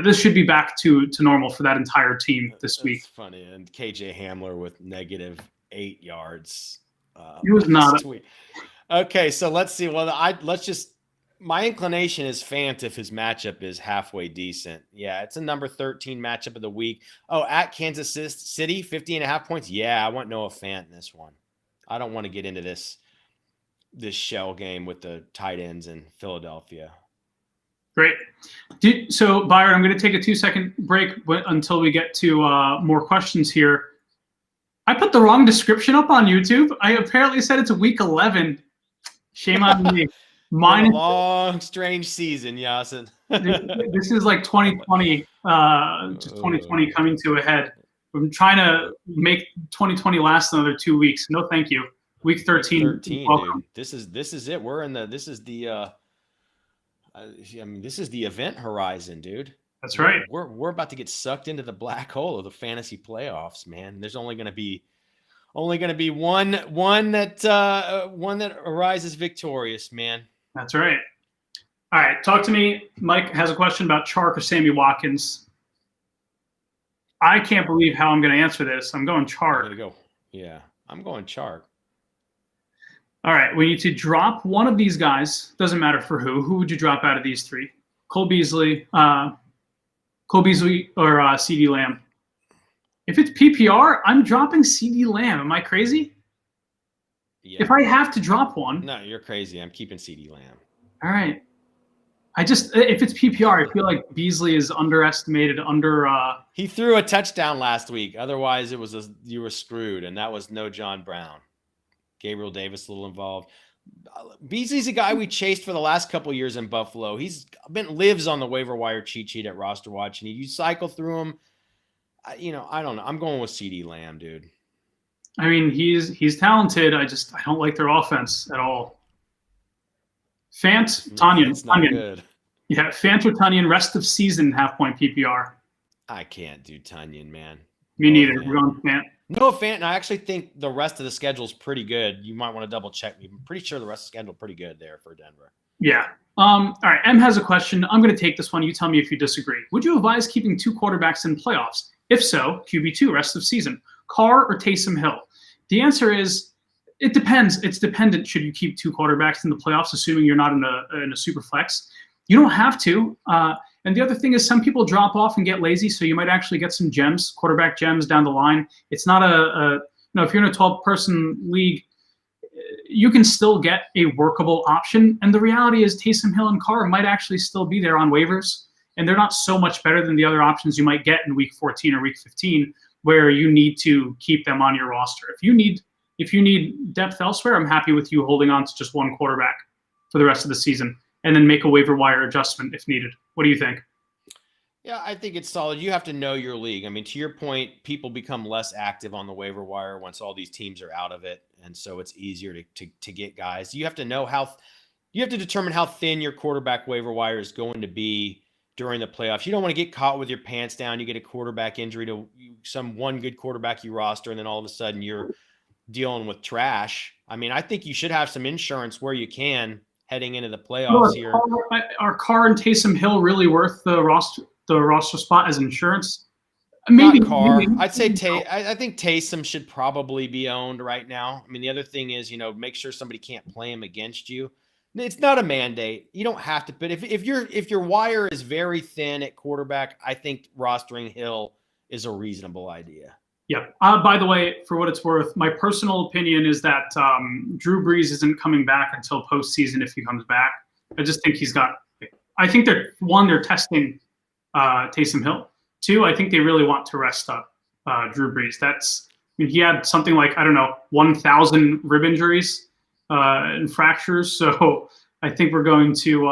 this should be back to normal for that entire team this week. That's funny. And KJ Hamler with -8 yards. He was not. Okay, so let's see. Well, my inclination is Fant if his matchup is halfway decent. Yeah, it's a number 13 matchup of the week. Oh, at Kansas City, 50.5 points. Yeah, I want Noah Fant in this one. I don't want to get into this shell game with the tight ends in Philadelphia. Great. So, Byron, I'm going to take a 2-second break until we get to more questions here. I put the wrong description up on YouTube. I apparently said it's week 11. Shame on me. Mine long, strange season, Yasin. This is like 2020, just 2020 coming to a head. I'm trying to make 2020 last another 2 weeks. No, thank you. Week 13. Dude. This is it. This is the event horizon, dude. That's right. We're about to get sucked into the black hole of the fantasy playoffs, man. There's only going to be one that arises victorious, man. That's right. All right, talk to me. Mike has a question about Chark or Sammy Watkins. I can't believe how I'm going to answer this. I'm going Chark. There you go. Yeah, I'm going Chark. All right, we need to drop one of these guys. Doesn't matter for who. Who would you drop out of these three? Cole Beasley or CeeDee Lamb. If it's PPR, I'm dropping CeeDee Lamb. Am I crazy? Yeah. If I have to drop one. No, you're crazy. I'm keeping CeeDee Lamb. All right. If it's PPR, I feel like Beasley is underestimated. He threw a touchdown last week. Otherwise, you were screwed, and that was no John Brown. Gabriel Davis a little involved. Beasley's a guy we chased for the last couple of years in Buffalo. He's lives on the waiver wire cheat sheet at Rosterwatch, and you cycle through him. I don't know. I'm going with CeeDee Lamb, dude. I mean, he's talented. I don't like their offense at all. Fant, Tanyan. It's not good. Yeah, Fant or Tunyon, rest of season half-point PPR. I can't do Tunyon, man. Me neither. We're going Fant. No Fant, and I actually think the rest of the schedule is pretty good. You might want to double check me. I'm pretty sure the rest of the schedule is pretty good there for Denver. Yeah. All right. M has a question. I'm going to take this one. You tell me if you disagree. Would you advise keeping 2 quarterbacks in playoffs? If so, QB2 rest of season. Carr or Taysom Hill? The answer is it depends. It's dependent. Should you keep 2 quarterbacks in the playoffs, assuming you're not in a super flex? You don't have to. And the other thing is some people drop off and get lazy, so you might actually get some gems, quarterback gems down the line. It's not if you're in a 12-person league, you can still get a workable option. And the reality is Taysom Hill and Carr might actually still be there on waivers, and they're not so much better than the other options you might get in week 14 or week 15, where you need to keep them on your roster. If you need depth elsewhere, I'm happy with you holding on to just 1 quarterback for the rest of the season, and then make a waiver wire adjustment if needed. What do you think? Yeah, I think it's solid. You have to know your league. I mean, to your point, people become less active on the waiver wire once all these teams are out of it, and so it's easier to get guys. You have to know you have to determine how thin your quarterback waiver wire is going to be during the playoffs. You don't want to get caught with your pants down. You get a quarterback injury to some one good quarterback you roster, and then all of a sudden you're dealing with trash. I mean, I think you should have some insurance where you can heading into the playoffs here. Are Carr and Taysom Hill really worth the roster spot as insurance? Maybe Carr. Maybe. I'd say I think Taysom should probably be owned right now. I mean, the other thing is, make sure somebody can't play him against you. It's not a mandate. You don't have to, but if your wire is very thin at quarterback, I think rostering Hill is a reasonable idea. Yeah. By the way, for what it's worth, my personal opinion is that Drew Brees isn't coming back until postseason if he comes back. I just think I think they're testing Taysom Hill. 2, I think they really want to rest up Drew Brees. He had something like, 1,000 rib injuries and fractures. So I think we're going to,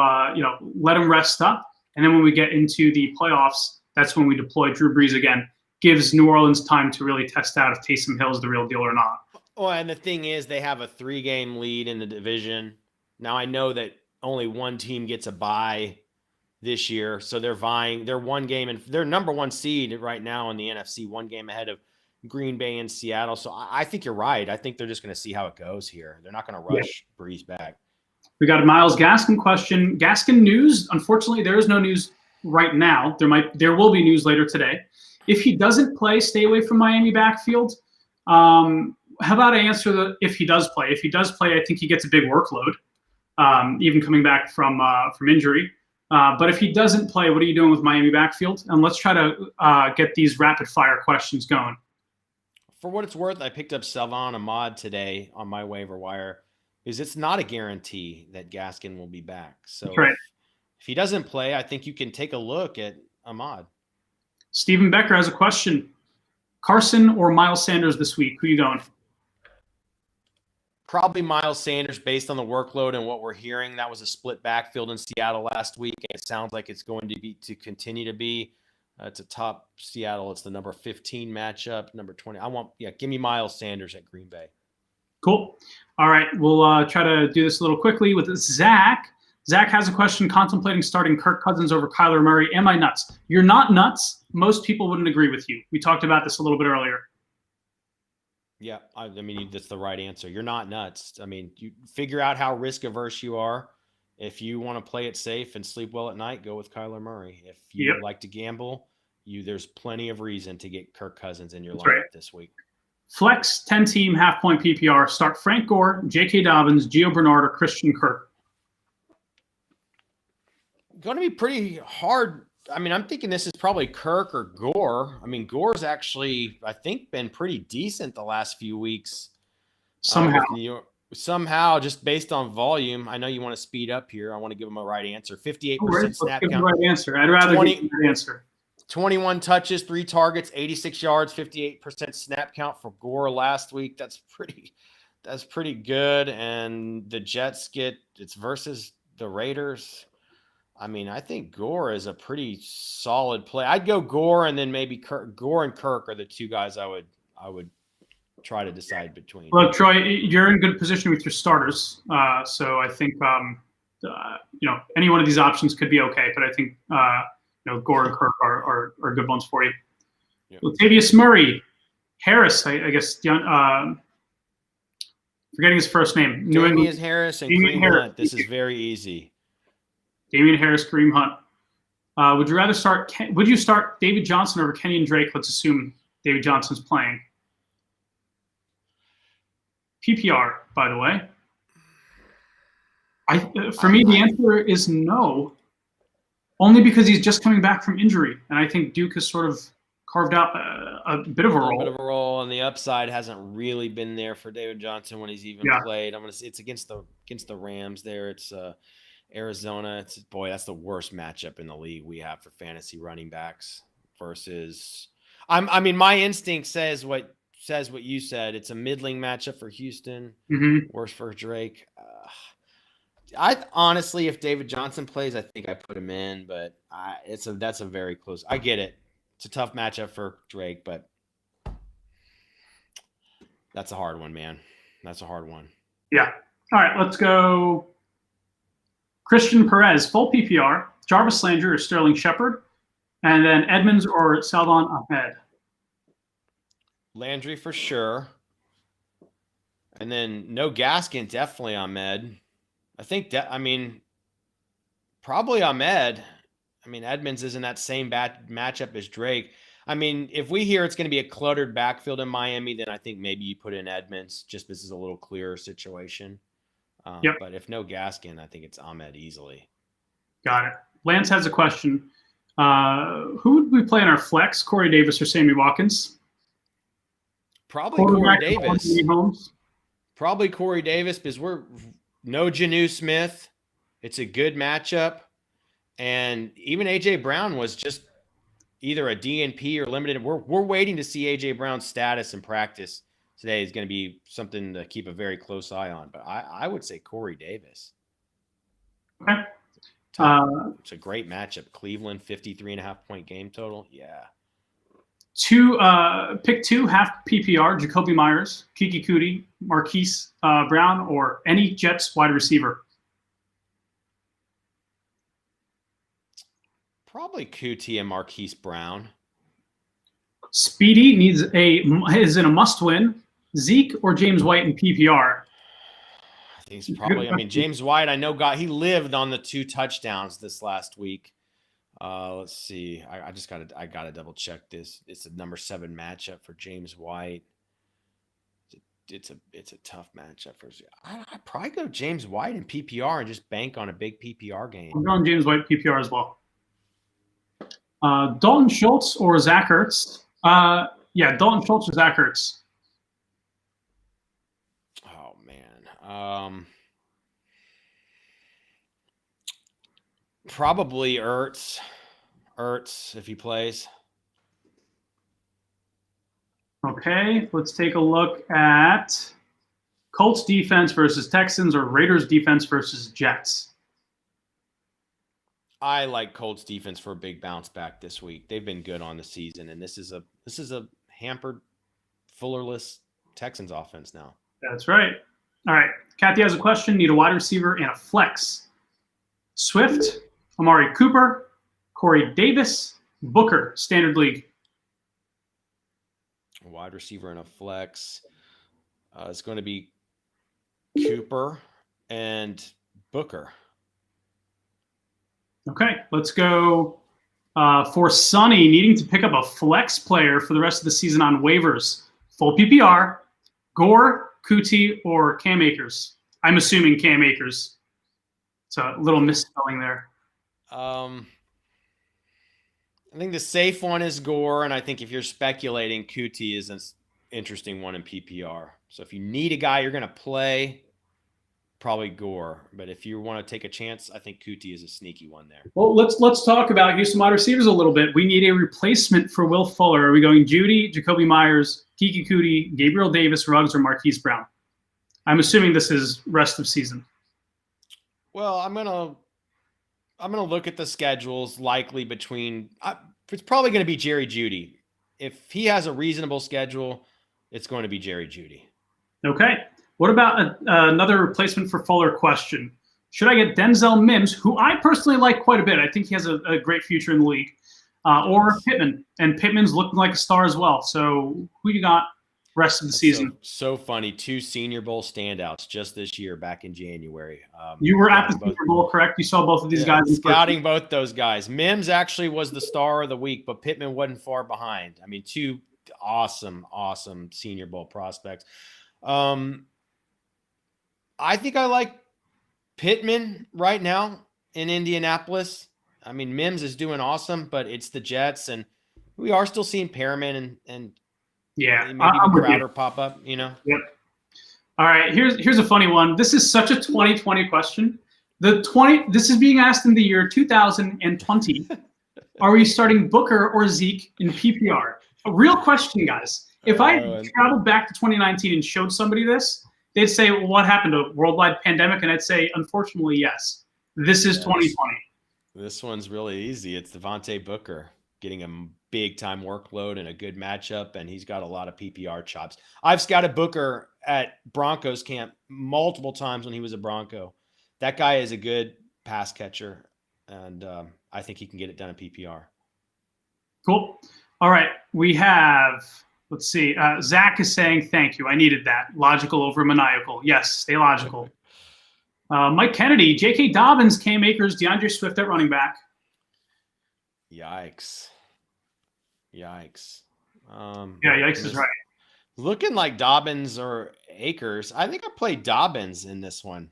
let him rest up. And then when we get into the playoffs, that's when we deploy Drew Brees again. Gives New Orleans time to really test out if Taysom Hill is the real deal or not. Oh, and the thing is, they have a 3-game lead in the division. Now, I know that only one team gets a bye this year, so they're vying. They're 1 game, and they're number 1 seed right now in the NFC, 1 game ahead of Green Bay and Seattle. So I think you're right. I think they're just going to see how it goes here. They're not going to rush Brees back. We got a Myles Gaskin question. Gaskin news. Unfortunately, there is no news right now. There will be news later today. If he doesn't play, stay away from Miami backfield. How about I answer if he does play? If he does play, I think he gets a big workload, even coming back from injury. But if he doesn't play, what are you doing with Miami backfield? And let's try to get these rapid fire questions going. For what it's worth, I picked up Salvon Ahmad today on my waiver wire because it's not a guarantee that Gaskin will be back. So right. If he doesn't play, I think you can take a look at Ahmad. Stephen Becker has a question. Carson or Miles Sanders this week? Who are you going? Probably Miles Sanders based on the workload and what we're hearing. That was a split backfield in Seattle last week, and it sounds like it's going to continue to be. It's a top Seattle. It's the number 15 matchup, number 20. Give me Miles Sanders at Green Bay. Cool. All right, we'll try to do this a little quickly with Zach. Zach has a question contemplating starting Kirk Cousins over Kyler Murray. Am I nuts? You're not nuts. Most people wouldn't agree with you. We talked about this a little bit earlier. Yeah, I mean, that's the right answer. You're not nuts. I mean, you figure out how risk averse you are. If you want to play it safe and sleep well at night, go with Kyler Murray. If you like to gamble, there's plenty of reason to get Kirk Cousins in your lineup this week. Flex 10-team half-point PPR. Start Frank Gore, J.K. Dobbins, Gio Bernard, or Christian Kirk. Going to be pretty hard. I mean, I'm thinking this is probably Kirk or Gore. I mean, Gore's actually, I think, been pretty decent the last few weeks. Somehow, just based on volume. I know you want to speed up here. I want to give him a right answer. 58% snap count. Right answer. I'd rather give the right answer. 21 touches, 3 targets, 86 yards, 58% snap count for Gore last week. That's pretty good. And the Jets it's versus the Raiders. I mean, I think Gore is a pretty solid play. I'd go Gore and then maybe Kirk. Gore and Kirk are the 2 guys I would try to decide between. Look, Troy, you're in good position with your starters. So I think any one of these options could be okay. But I think Gore and Kirk are good ones for you. Yep. Latavius Murray, Harris, I guess. Forgetting his first name. Damian Harris and Kareem Hunt. This is very easy. Damian Harris, Kareem Hunt. Would you start David Johnson over Kenyon Drake? Let's assume David Johnson's playing. PPR, by the way. For me, the answer is no. Only because he's just coming back from injury, and I think Duke has sort of carved out a bit of a role. A bit of a role, and the upside hasn't really been there for David Johnson when he's even played. It's against the Rams there. It's Arizona. That's the worst matchup in the league we have for fantasy running backs versus. My instinct says what you said. It's a middling matchup for Houston. Mm-hmm. Worse for Drake. I honestly, if David Johnson plays, I think I put him in, but that's a very close. I get it. It's a tough matchup for Drake, but that's a hard one, man. That's a hard one. Yeah. All right, let's go. Christian Perez, full PPR, Jarvis Landry or Sterling Shepard, and then Edmonds or Salvon Ahmed. Landry for sure. And then no Gaskin, definitely Ahmed. I think probably Ahmed. Edmonds isn't that same matchup as Drake. If we hear it's going to be a cluttered backfield in Miami, then I think maybe you put in Edmonds just this is a little clearer situation. Yep. But if no Gaskin, I think it's Ahmed easily. Got it. Lance has a question. Who would we play in our flex, Corey Davis or Sammy Watkins? Probably Corey Davis. Probably Corey Davis because we're no Janu Smith. It's a good matchup. And even A.J. Brown was just either a DNP or limited. We're waiting to see A.J. Brown's status in practice today. Is going to be something to keep a very close eye on. But I would say Corey Davis. Okay. It's a great matchup. Cleveland, 53.5-point game total. Yeah. Pick two, half PPR, Jacoby Myers, Kiki Kuti, Marquise Brown, or any Jets wide receiver. Probably Kuti and Marquise Brown. Speedy is in a must-win. Zeke or James White in PPR? I think it's probably. James White. I know he lived on the 2 touchdowns this last week. Let's see. I gotta double check this. It's a number 7 matchup for James White. It's a tough matchup for. I'd probably go James White in PPR and just bank on a big PPR game. I'm going James White PPR as well. Dalton Schultz or Zach Ertz? Dalton Schultz or Zach Ertz? Oh man. Probably Ertz. Ertz if he plays. Okay, let's take a look at Colts defense versus Texans or Raiders defense versus Jets. I like Colts defense for a big bounce back this week. They've been good on the season, and this is a hampered, Fullerless Texans offense now. That's right. All right, Kathy has a question. Need a wide receiver and a flex. Swift, Amari Cooper, Corey Davis, Booker, standard league. A wide receiver and a flex. It's going to be Cooper and Booker. Okay, let's go for Sonny, needing to pick up a flex player for the rest of the season on waivers. Full PPR, Gore, Kuti, or Cam Akers. I'm assuming Cam Akers. It's a little misspelling there. I think the safe one is Gore, and I think if you're speculating, Kuti is an interesting one in PPR. So if you need a guy you're going to play, probably Gore. But if you want to take a chance, I think Kuti is a sneaky one there. Well, let's talk about Houston wide receivers a little bit. We need a replacement for Will Fuller. Are we going Judy, Jacoby Myers, Kiki Kuti, Gabriel Davis, Ruggs, or Marquise Brown? I'm assuming this is rest of season. Well, I'm gonna look at the schedules. Likely between it's probably going to be Jerry Jeudy. If he has a reasonable schedule, it's going to be Jerry Jeudy. Okay. What about another replacement for Fuller question? Should I get Denzel Mims, who I personally like quite a bit? I think he has a great future in the league. Or Pittman. And Pittman's looking like a star as well. So who you got rest of the season? So funny. 2 Senior Bowl standouts just this year back in January. You were at the Senior Bowl, correct? You saw both of these guys. Scouting both those guys. Mims actually was the star of the week, but Pittman wasn't far behind. I mean, 2 awesome Senior Bowl prospects. I think I like Pittman right now in Indianapolis. I mean, Mims is doing awesome, but it's the Jets, and we are still seeing Perriman and yeah, maybe Crowder pop up, you know? Yep. All right, here's a funny one. This is such a 2020 question. This is being asked in the year 2020. Are we starting Booker or Zeke in PPR? A real question, guys. If I traveled back to 2019 and showed somebody this, they'd say, well, what happened? A worldwide pandemic? And I'd say, unfortunately, yes. This is 2020. This one's really easy. It's Devontae Booker getting a big-time workload and a good matchup, and he's got a lot of PPR chops. I've scouted Booker at Broncos camp multiple times when he was a Bronco. That guy is a good pass catcher, and I think he can get it done in PPR. Cool. All right. We have, let's see, Zach is saying, thank you. I needed that. Logical over maniacal. Yes, stay logical. Mike Kennedy, J.K. Dobbins, Cam Akers, DeAndre Swift at running back. Yikes. Yeah, yikes is right. Looking like Dobbins or Akers. I think I played Dobbins in this one.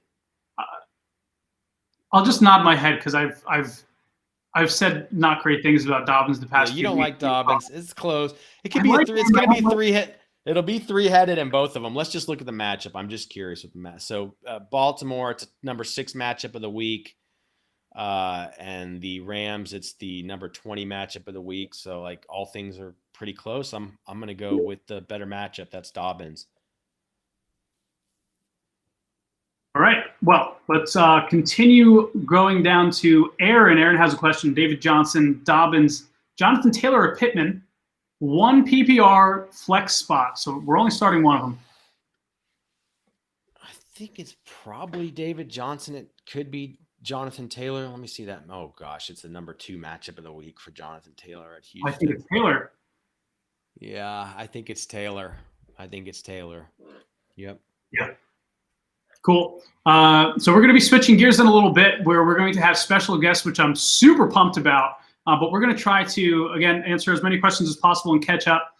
I'll just nod my head because I've said not great things about Dobbins the past. You don't like Dobbins. It's close. It could be it's going to be 3-hit. It'll be 3-headed in both of them. Let's just look at the matchup. I'm just curious with the match. So Baltimore, it's a number 6 matchup of the week. And the Rams, it's the number 20 matchup of the week. So like all things are pretty close. I'm going to go with the better matchup. That's Dobbins. All right. Well, let's continue going down to Aaron. Aaron has a question. David Johnson, Dobbins, Jonathan Taylor, or Pittman. 1 PPR flex spot. So we're only starting one of them. I think it's probably David Johnson. It could be Jonathan Taylor. Let me see that. Oh, gosh. It's the number 2 matchup of the week for Jonathan Taylor at Houston. I think it's Taylor. Yeah, I think it's Taylor. Yep. Yeah. Cool. So we're going to be switching gears in a little bit where we're going to have special guests, which I'm super pumped about. But we're going to try to, again, answer as many questions as possible and catch up.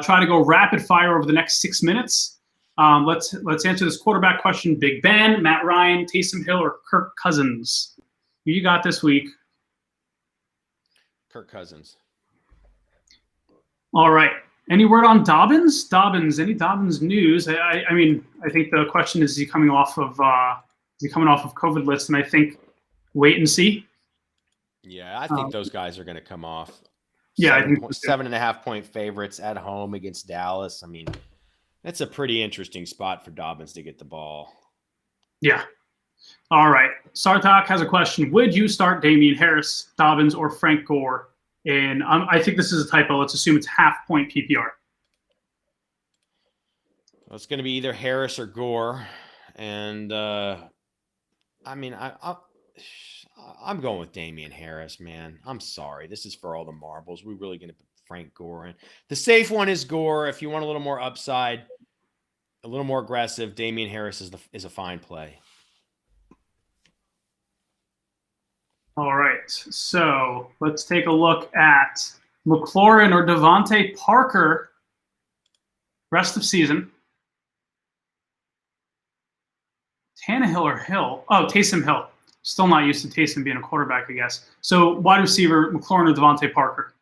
Try to go rapid fire over the next 6 minutes. Let's answer this quarterback question. Big Ben, Matt Ryan, Taysom Hill, or Kirk Cousins? Who you got this week? Kirk Cousins. All right. Any word on Dobbins? Any Dobbins news? I mean, I think the question is he coming off of COVID list? And I think wait and see. Yeah, I think those guys are going to come off. Yeah, I think 7.5 point favorites at home against Dallas. I mean, that's a pretty interesting spot for Dobbins to get the ball. Yeah. All right. Sartak has a question. Would you start Damian Harris, Dobbins, or Frank Gore? And I think this is a typo. Let's assume it's half-point PPR. Well, it's going to be either Harris or Gore. And, I mean, I'm going with Damian Harris, man. I'm sorry. This is for all the marbles. We're really going to put Frank Gore in. The safe one is Gore. If you want a little more upside, a little more aggressive, Damian Harris is a fine play. All right. So let's take a look at McLaurin or Devontae Parker rest of season. Tannehill or Hill? Oh, Taysom Hill. Still not used to Taysom being a quarterback, I guess. So wide receiver, McLaurin or Devontae Parker?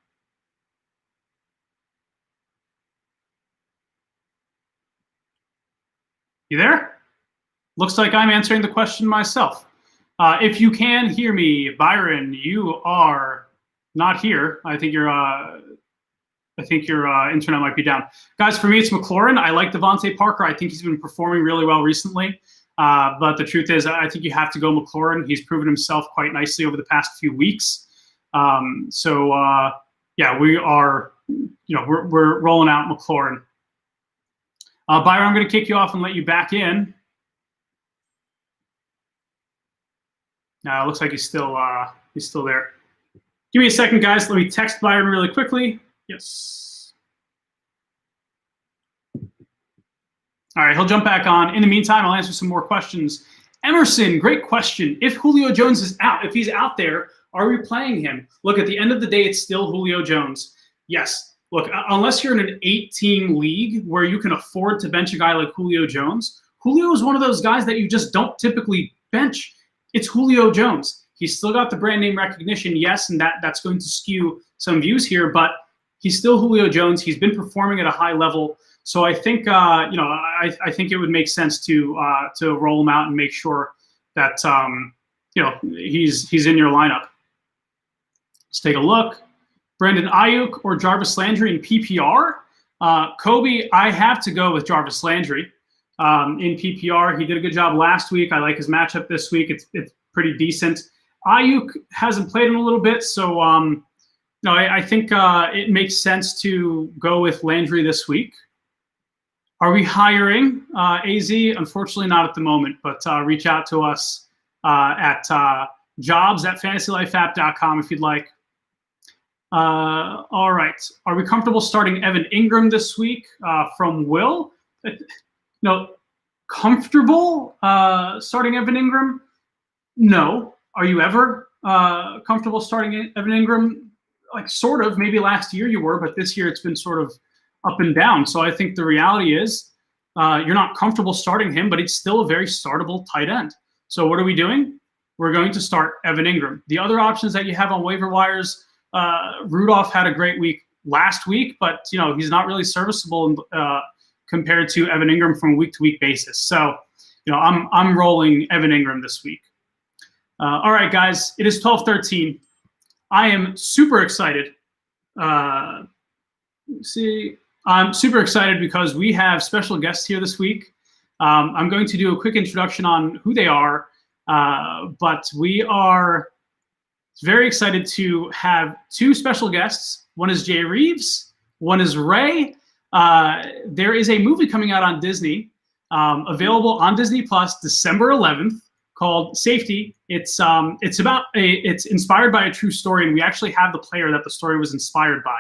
You there? Looks like I'm answering the question myself. If you can hear me, Byron, you are not here. I think your internet might be down. Guys, for me, it's McLaurin. I like Devontae Parker. I think he's been performing really well recently. But the truth is, I think you have to go McLaurin. He's proven himself quite nicely over the past few weeks. Yeah, we are, we're rolling out McLaurin. Byron, I'm going to kick you off and let you back in. No, it looks like he's still there. Give me a second, guys. Let me text Byron really quickly. Yes. All right, he'll jump back on. In the meantime, I'll answer some more questions. Emerson, great question. If Julio Jones is out, if he's out there, are we playing him? Look, at the end of the day, it's still Julio Jones. Yes. Look, unless you're in an 8-team league where you can afford to bench a guy like Julio Jones, Julio is one of those guys that you just don't typically bench. It's Julio Jones. He's still got the brand name recognition, yes, and that's going to skew some views here, but he's still Julio Jones. He's been performing at a high level. So I think I think it would make sense to roll him out and make sure that he's in your lineup. Let's take a look. Brandon Ayuk or Jarvis Landry in PPR. Kobe, I have to go with Jarvis Landry in PPR. He did a good job last week. I like his matchup this week. It's pretty decent. Ayuk hasn't played in a little bit, so I think it makes sense to go with Landry this week. Are we hiring AZ? Unfortunately, not at the moment, but reach out to us at jobs@fantasylifeapp.com if you'd like. All right. Are we comfortable starting Evan Ingram this week? From Will. No, comfortable starting Evan Ingram? No. Are you ever comfortable starting Evan Ingram? Like, sort of. Maybe last year you were, but this year it's been sort of up and down. So I think the reality is you're not comfortable starting him, but it's still a very startable tight end. So what are we doing? We're going to start Evan Ingram. The other options that you have on waiver wires, Rudolph had a great week last week, but he's not really serviceable compared to Evan Ingram from a week-to-week basis. So I'm rolling Evan Ingram this week. All right, guys, it is 12:13. I am super excited. I'm super excited because we have special guests here this week. I'm going to do a quick introduction on who they are, but we are very excited to have two special guests. One is Jay Reeves, one is Ray. There is a movie coming out on Disney, available on Disney Plus, December 11th, called Safety. It's inspired by a true story, and we actually have the player that the story was inspired by,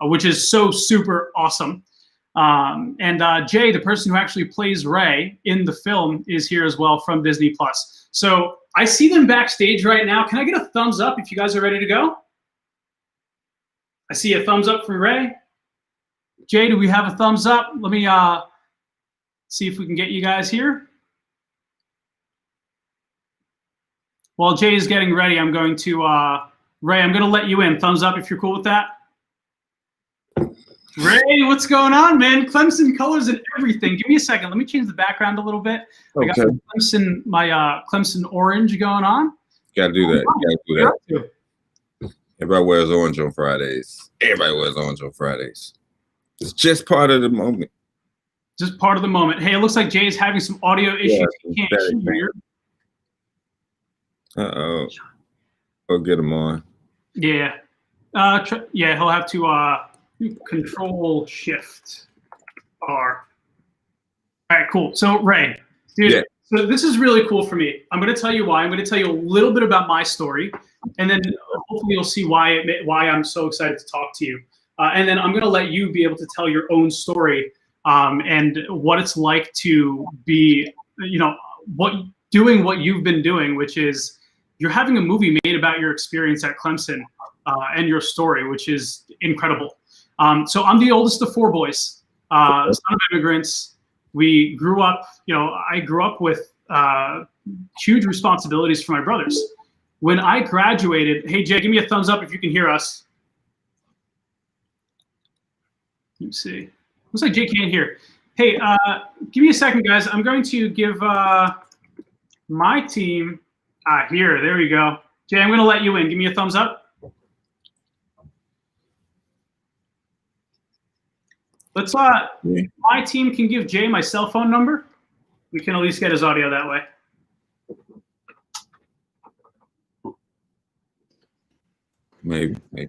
which is so super awesome. And Jay, the person who actually plays Ray in the film, is here as well from Disney Plus. So I see them backstage right now. Can I get a thumbs up if you guys are ready to go? I see a thumbs up from Ray. Jay, do we have a thumbs up? Let me see if we can get you guys here. While Jay is getting ready, I'm going to, Ray, I'm going to let you in. Thumbs up if you're cool with that. Ray, what's going on, man? Clemson colors and everything. Give me a second. Let me change the background a little bit. Okay. I got my Clemson orange going on. Gotta do that. You gotta do that. Everybody wears orange on Fridays. Everybody wears orange on Fridays. It's just part of the moment. Just part of the moment. Hey, it looks like Jay is having some audio issues. He can't hear. Uh-oh. Go get him on. Yeah. Yeah, he'll have to Control Shift R. All right, cool. So Ray, dude, So this is really cool for me. I'm going to tell you why. I'm going to tell you a little bit about my story, and then hopefully you'll see why I'm so excited to talk to you. And then I'm going to let you be able to tell your own story and what it's like to be, doing what you've been doing, which is you're having a movie made about your experience at Clemson and your story, which is incredible. So I'm the oldest of four boys, son of immigrants. We grew up, I grew up with huge responsibilities for my brothers. When I graduated, hey, Jay, give me a thumbs up if you can hear us. Let's see. Looks like Jay can't hear. Hey, give me a second, guys. I'm going to give my team here. There we go. Jay, I'm going to let you in. Give me a thumbs up. Let's my team can give Jay my cell phone number. We can at least get his audio that way. Maybe. Hey,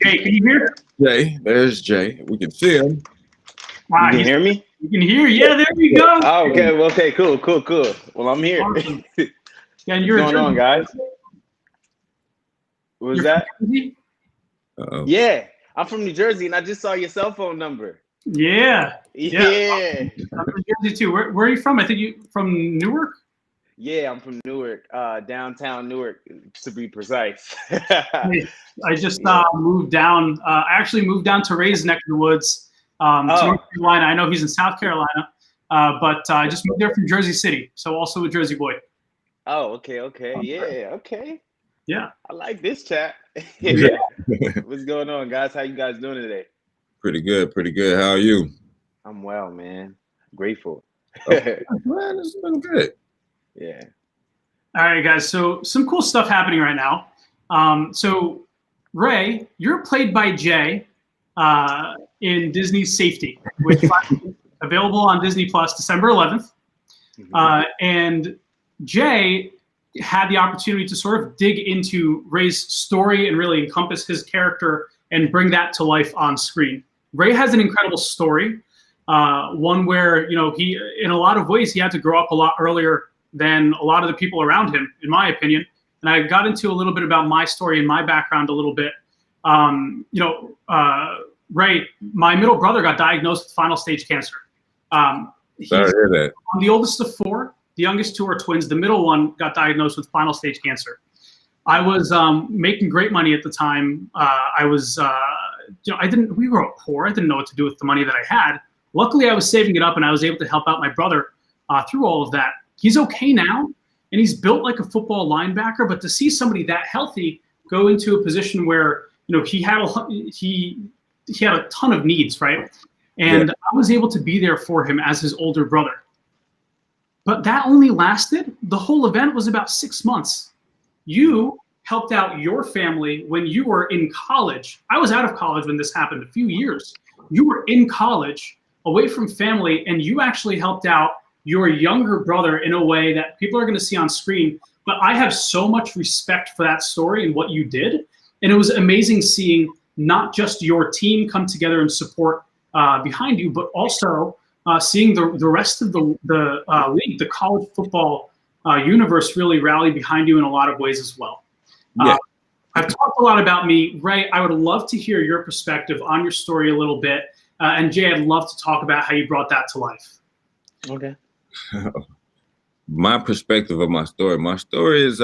Jay, can you hear? Jay, there's Jay. We can see him. Wow, you can hear me? You can hear. Yeah, there we go. Oh, okay. Well, okay. Cool. Well, I'm here. Awesome. Yeah, and What's you're going on, guys? What was that? Uh-oh. Yeah, I'm from New Jersey, and I just saw your cell phone number. Yeah. Yeah. I'm from Jersey too. Where are you from? I think you from Newark. Yeah, I'm from Newark, downtown Newark, to be precise. I just moved down. I actually moved down to Ray's neck of the woods, to North Carolina. I know he's in South Carolina, but I just moved there from Jersey City, so also a Jersey boy. Oh, okay. Yeah, okay. Yeah. I like this chat. Yeah. What's going on, guys? How you guys doing today? Pretty good. How are you? I'm well, man. Grateful. Man, it's been good. Yeah. All right, guys. So some cool stuff happening right now. So Ray, you're played by Jay in Disney's Safety, which is available on Disney Plus December 11th. And Jay had the opportunity to sort of dig into Ray's story and really encompass his character and bring that to life on screen. Ray has an incredible story, one where, he, in a lot of ways, he had to grow up a lot earlier than a lot of the people around him, in my opinion. And I got into a little bit about my story and my background a little bit. Ray, my middle brother got diagnosed with final stage cancer. Sorry to hear that. I'm the oldest of four. The youngest two are twins. The middle one got diagnosed with final stage cancer. I was making great money at the time. We were poor. I didn't know what to do with the money that I had. Luckily, I was saving it up, and I was able to help out my brother through all of that. He's okay now, and he's built like a football linebacker. But to see somebody that healthy go into a position where he had a ton of needs, right? And I was able to be there for him as his older brother. But that only lasted, the whole event was about 6 months. You helped out your family when you were in college. I was out of college when this happened, a few years. You were in college, away from family, and you actually helped out your younger brother in a way that people are going to see on screen. But I have so much respect for that story and what you did. And it was amazing seeing not just your team come together and support behind you, but also seeing the rest of the league, the college football universe really rally behind you in a lot of ways as well. I've talked a lot about me. Ray, I would love to hear your perspective on your story a little bit. And Jay, I'd love to talk about how you brought that to life. Okay. My perspective of my story. My story is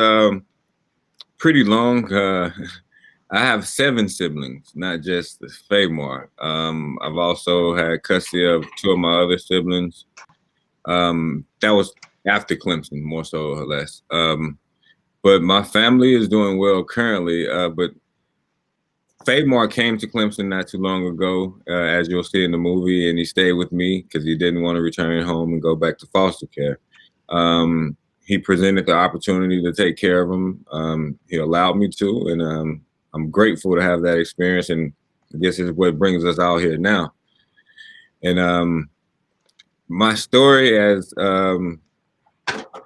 pretty long. I have 7 siblings, not just Famar. I've also had custody of 2 of my other siblings. That was after Clemson, more so or less. But my family is doing well currently. But Famar came to Clemson not too long ago, as you'll see in the movie, and he stayed with me because he didn't want to return home and go back to foster care. He presented the opportunity to take care of him. He allowed me to, and I'm grateful to have that experience, and I guess it's what brings us out here now. And my story has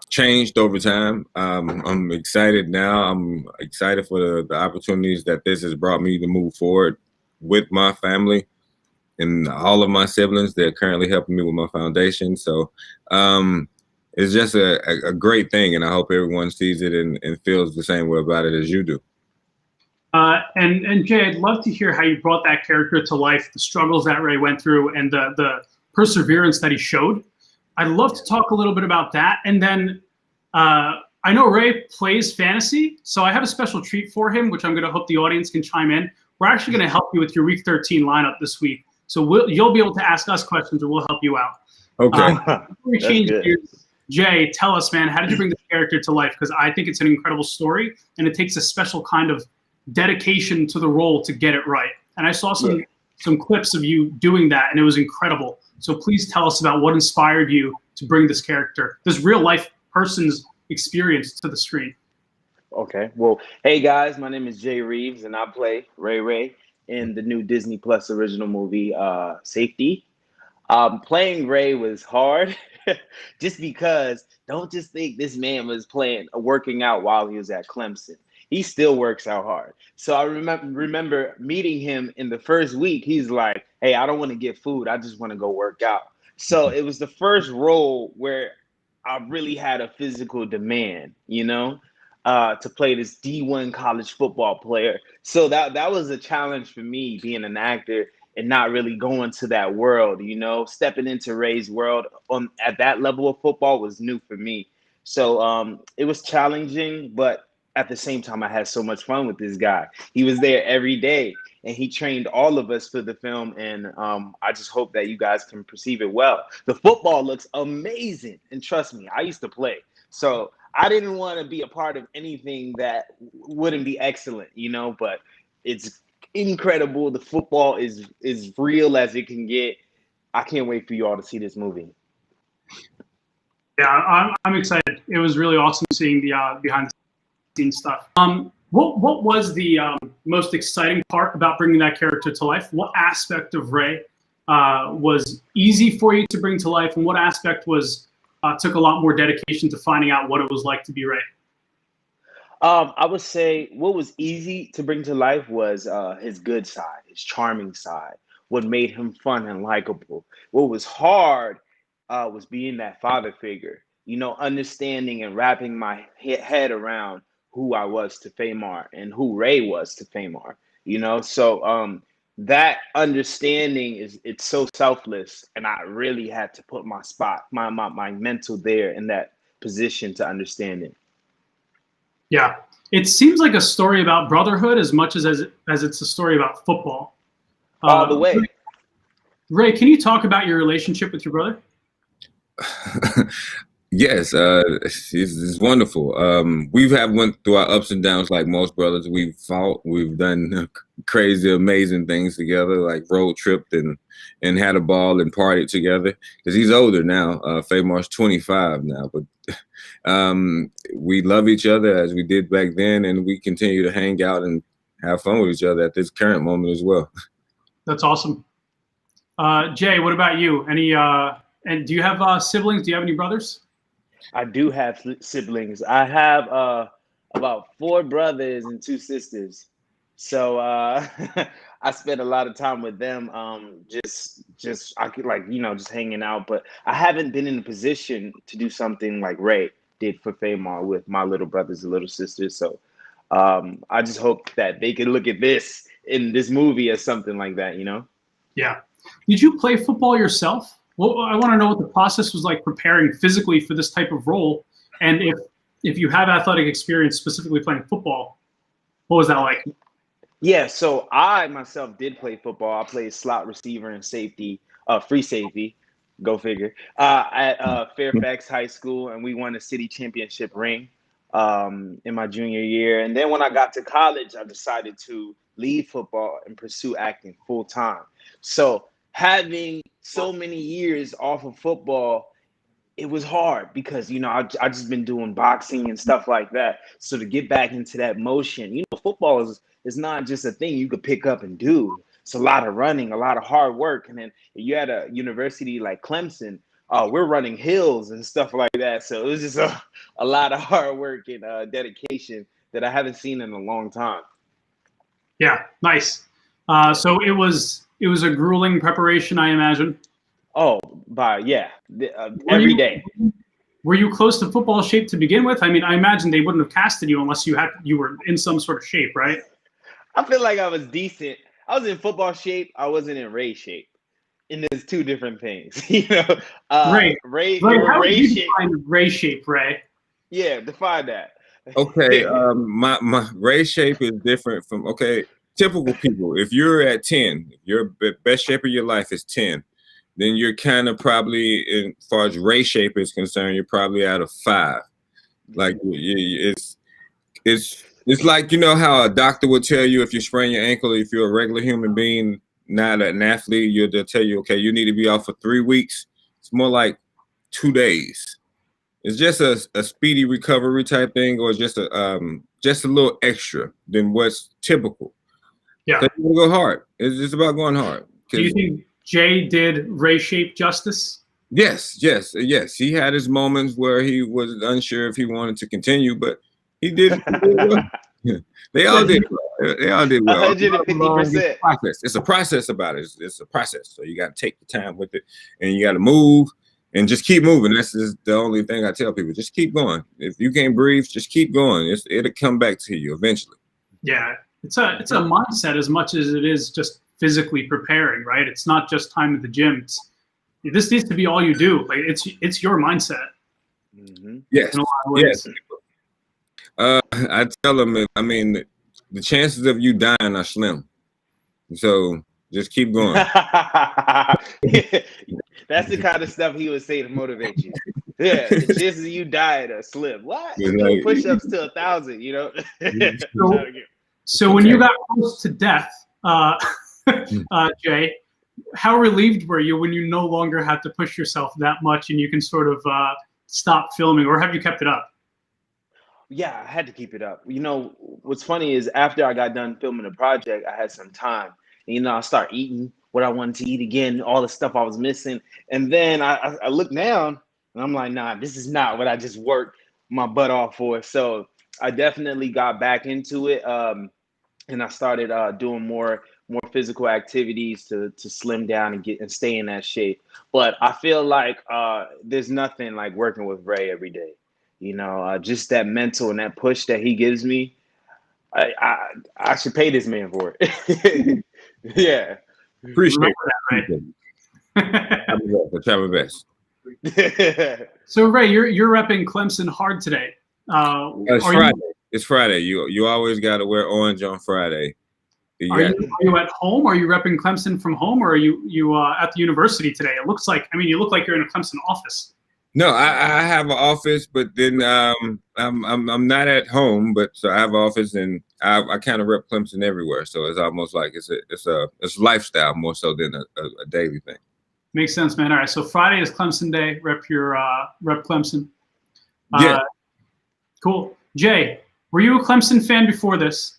changed over time. I'm excited now. I'm excited for the opportunities that this has brought me to move forward with my family and all of my siblings. They're currently helping me with my foundation. So it's just a great thing, and I hope everyone sees it and feels the same way about it as you do. And Jay, I'd love to hear how you brought that character to life, the struggles that Ray went through, and the perseverance that he showed. I'd love to talk a little bit about that. And then I know Ray plays fantasy, so I have a special treat for him, which I'm going to hope the audience can chime in. We're actually going to help you with your Week 13 lineup this week. So you'll be able to ask us questions, and we'll help you out. Okay. Before we change gears, Jay, tell us, man, how did you bring this character to life? Because I think it's an incredible story, and it takes a special kind of dedication to the role to get it right. And I saw some clips of you doing that, and it was incredible. So please tell us about what inspired you to bring this character, this real life person's experience, to the screen. Okay. Well, hey guys, my name is Jay Reeves, and I play Ray in the new Disney Plus original movie, Safety. Playing Ray was hard just because don't just think this man was working out while he was at Clemson. He still works out hard. So I remember meeting him in the first week. He's like, hey, I don't want to get food. I just want to go work out. So it was the first role where I really had a physical demand, to play this D1 college football player. So that was a challenge for me, being an actor and not really going to that world. Stepping into Ray's world at that level of football was new for me. So it was challenging, but at the same time, I had so much fun with this guy. He was there every day, and he trained all of us for the film. And I just hope that you guys can perceive it well. The football looks amazing, and trust me, I used to play. So I didn't want to be a part of anything that wouldn't be excellent, but it's incredible. The football is real as it can get. I can't wait for you all to see this movie. Yeah, I'm excited. It was really awesome seeing the behind the scenes stuff. What was the most exciting part about bringing that character to life? What aspect of Ray was easy for you to bring to life, and what aspect was took a lot more dedication to finding out what it was like to be Ray? I would say what was easy to bring to life was his good side, his charming side, what made him fun and likable. What was hard was being that father figure, understanding and wrapping my head around who I was to Famar and who Ray was to Famar, So that understanding it's so selfless, and I really had to put my mental there in that position to understand it. Yeah, it seems like a story about brotherhood as much as it's a story about football. All the way. Ray, can you talk about your relationship with your brother? Yes, it's wonderful. We've went through our ups and downs like most brothers. We've fought, we've done crazy, amazing things together, like road tripped and had a ball and partied together. Because he's older now. Famar's 25 now, but we love each other as we did back then, and we continue to hang out and have fun with each other at this current moment as well. That's awesome. Jay, what about you? And do you have siblings? Do you have any brothers? I do have siblings. I have about 4 brothers and 2 sisters. So I spent a lot of time with them, just hanging out. But I haven't been in a position to do something like Ray did for Famar with my little brothers and little sisters. So I just hope that they can look at this in this movie as something like that, Yeah. Did you play football yourself? Well, I want to know what the process was like preparing physically for this type of role, and if you have athletic experience specifically playing football, what was that like? Yeah, so I myself did play football. I played slot receiver and safety, free safety, go figure, at Fairfax High School, and we won a city championship ring in my junior year. And then when I got to college, I decided to leave football and pursue acting full time. So having so many years off of football, it was hard because, I just been doing boxing and stuff like that. So to get back into that motion, football is not just a thing you could pick up and do. It's a lot of running, a lot of hard work. And then you at a university like Clemson, we're running hills and stuff like that. So it was just a lot of hard work and dedication that I haven't seen in a long time. Yeah, nice. So it was a grueling preparation, I imagine. Oh, every day. Were you close to football shape to begin with? I mean, I imagine they wouldn't have casted you unless you were in some sort of shape, right? I feel like I was decent. I was in football shape. I wasn't in Ray shape. And there's 2 different things, Ray how would you shape. define Ray shape, Ray? Yeah, define that. Okay, my Ray shape is different from typical people. If you're at 10, your best shape of your life is 10, then you're kind of probably, as far as Ray shape is concerned, you're probably at a 5. Like it's like, how a doctor would tell you if you sprain your ankle, if you're a regular human being, not an athlete, they'll tell you, okay, you need to be off for 3 weeks. It's more like 2 days. It's just a speedy recovery type thing, or just a little extra than what's typical. Yeah, you go hard. It's just about going hard. Do you think Jay did Ray shape justice? Yes. He had his moments where he was unsure if he wanted to continue, but he did. They all did well. They all did well. 150%. It's a process about it. It's a process. So you got to take the time with it, and you got to move and just keep moving. That's just the only thing I tell people. Just keep going. If you can't breathe, just keep going. It'll come back to you eventually. Yeah, it's a mindset as much as it is just physically preparing, right? It's not just time at the gym. This needs to be all you do. Like it's your mindset. Mm-hmm. Yes. Yes. I tell them, the chances of you dying are slim. So just keep going. That's the kind of stuff he would say to motivate you. Yeah, the chances of you dying are slim. What? You do push-ups to 1,000, you know? So when you got close to death, Jay, how relieved were you when you no longer had to push yourself that much and you can sort of stop filming, or have you kept it up? Yeah, I had to keep it up. You know, what's funny is after I got done filming the project, I had some time. And, I start eating what I wanted to eat again, all the stuff I was missing. And then I look down and I'm like, nah, this is not what I just worked my butt off for. So I definitely got back into it. And I started doing more physical activities to slim down and stay in that shape. But I feel like there's nothing like working with Ray every day. Just that mental and that push that he gives me. I should pay this man for it. Yeah. Appreciate that, Ray. Try my best. So Ray, you're repping Clemson hard today. It's Friday. It's Friday. You always got to wear orange on Friday. Are you at home? Are you repping Clemson from home, or are you at the university today? It looks like. You look like you're in a Clemson office. No, I have an office, but then I'm not at home. But so I have an office, and I kind of rep Clemson everywhere. So it's almost like it's a lifestyle more so than a daily thing. Makes sense, man. All right, so Friday is Clemson Day. Rep Clemson. Yeah. Cool. Jay, were you a Clemson fan before this?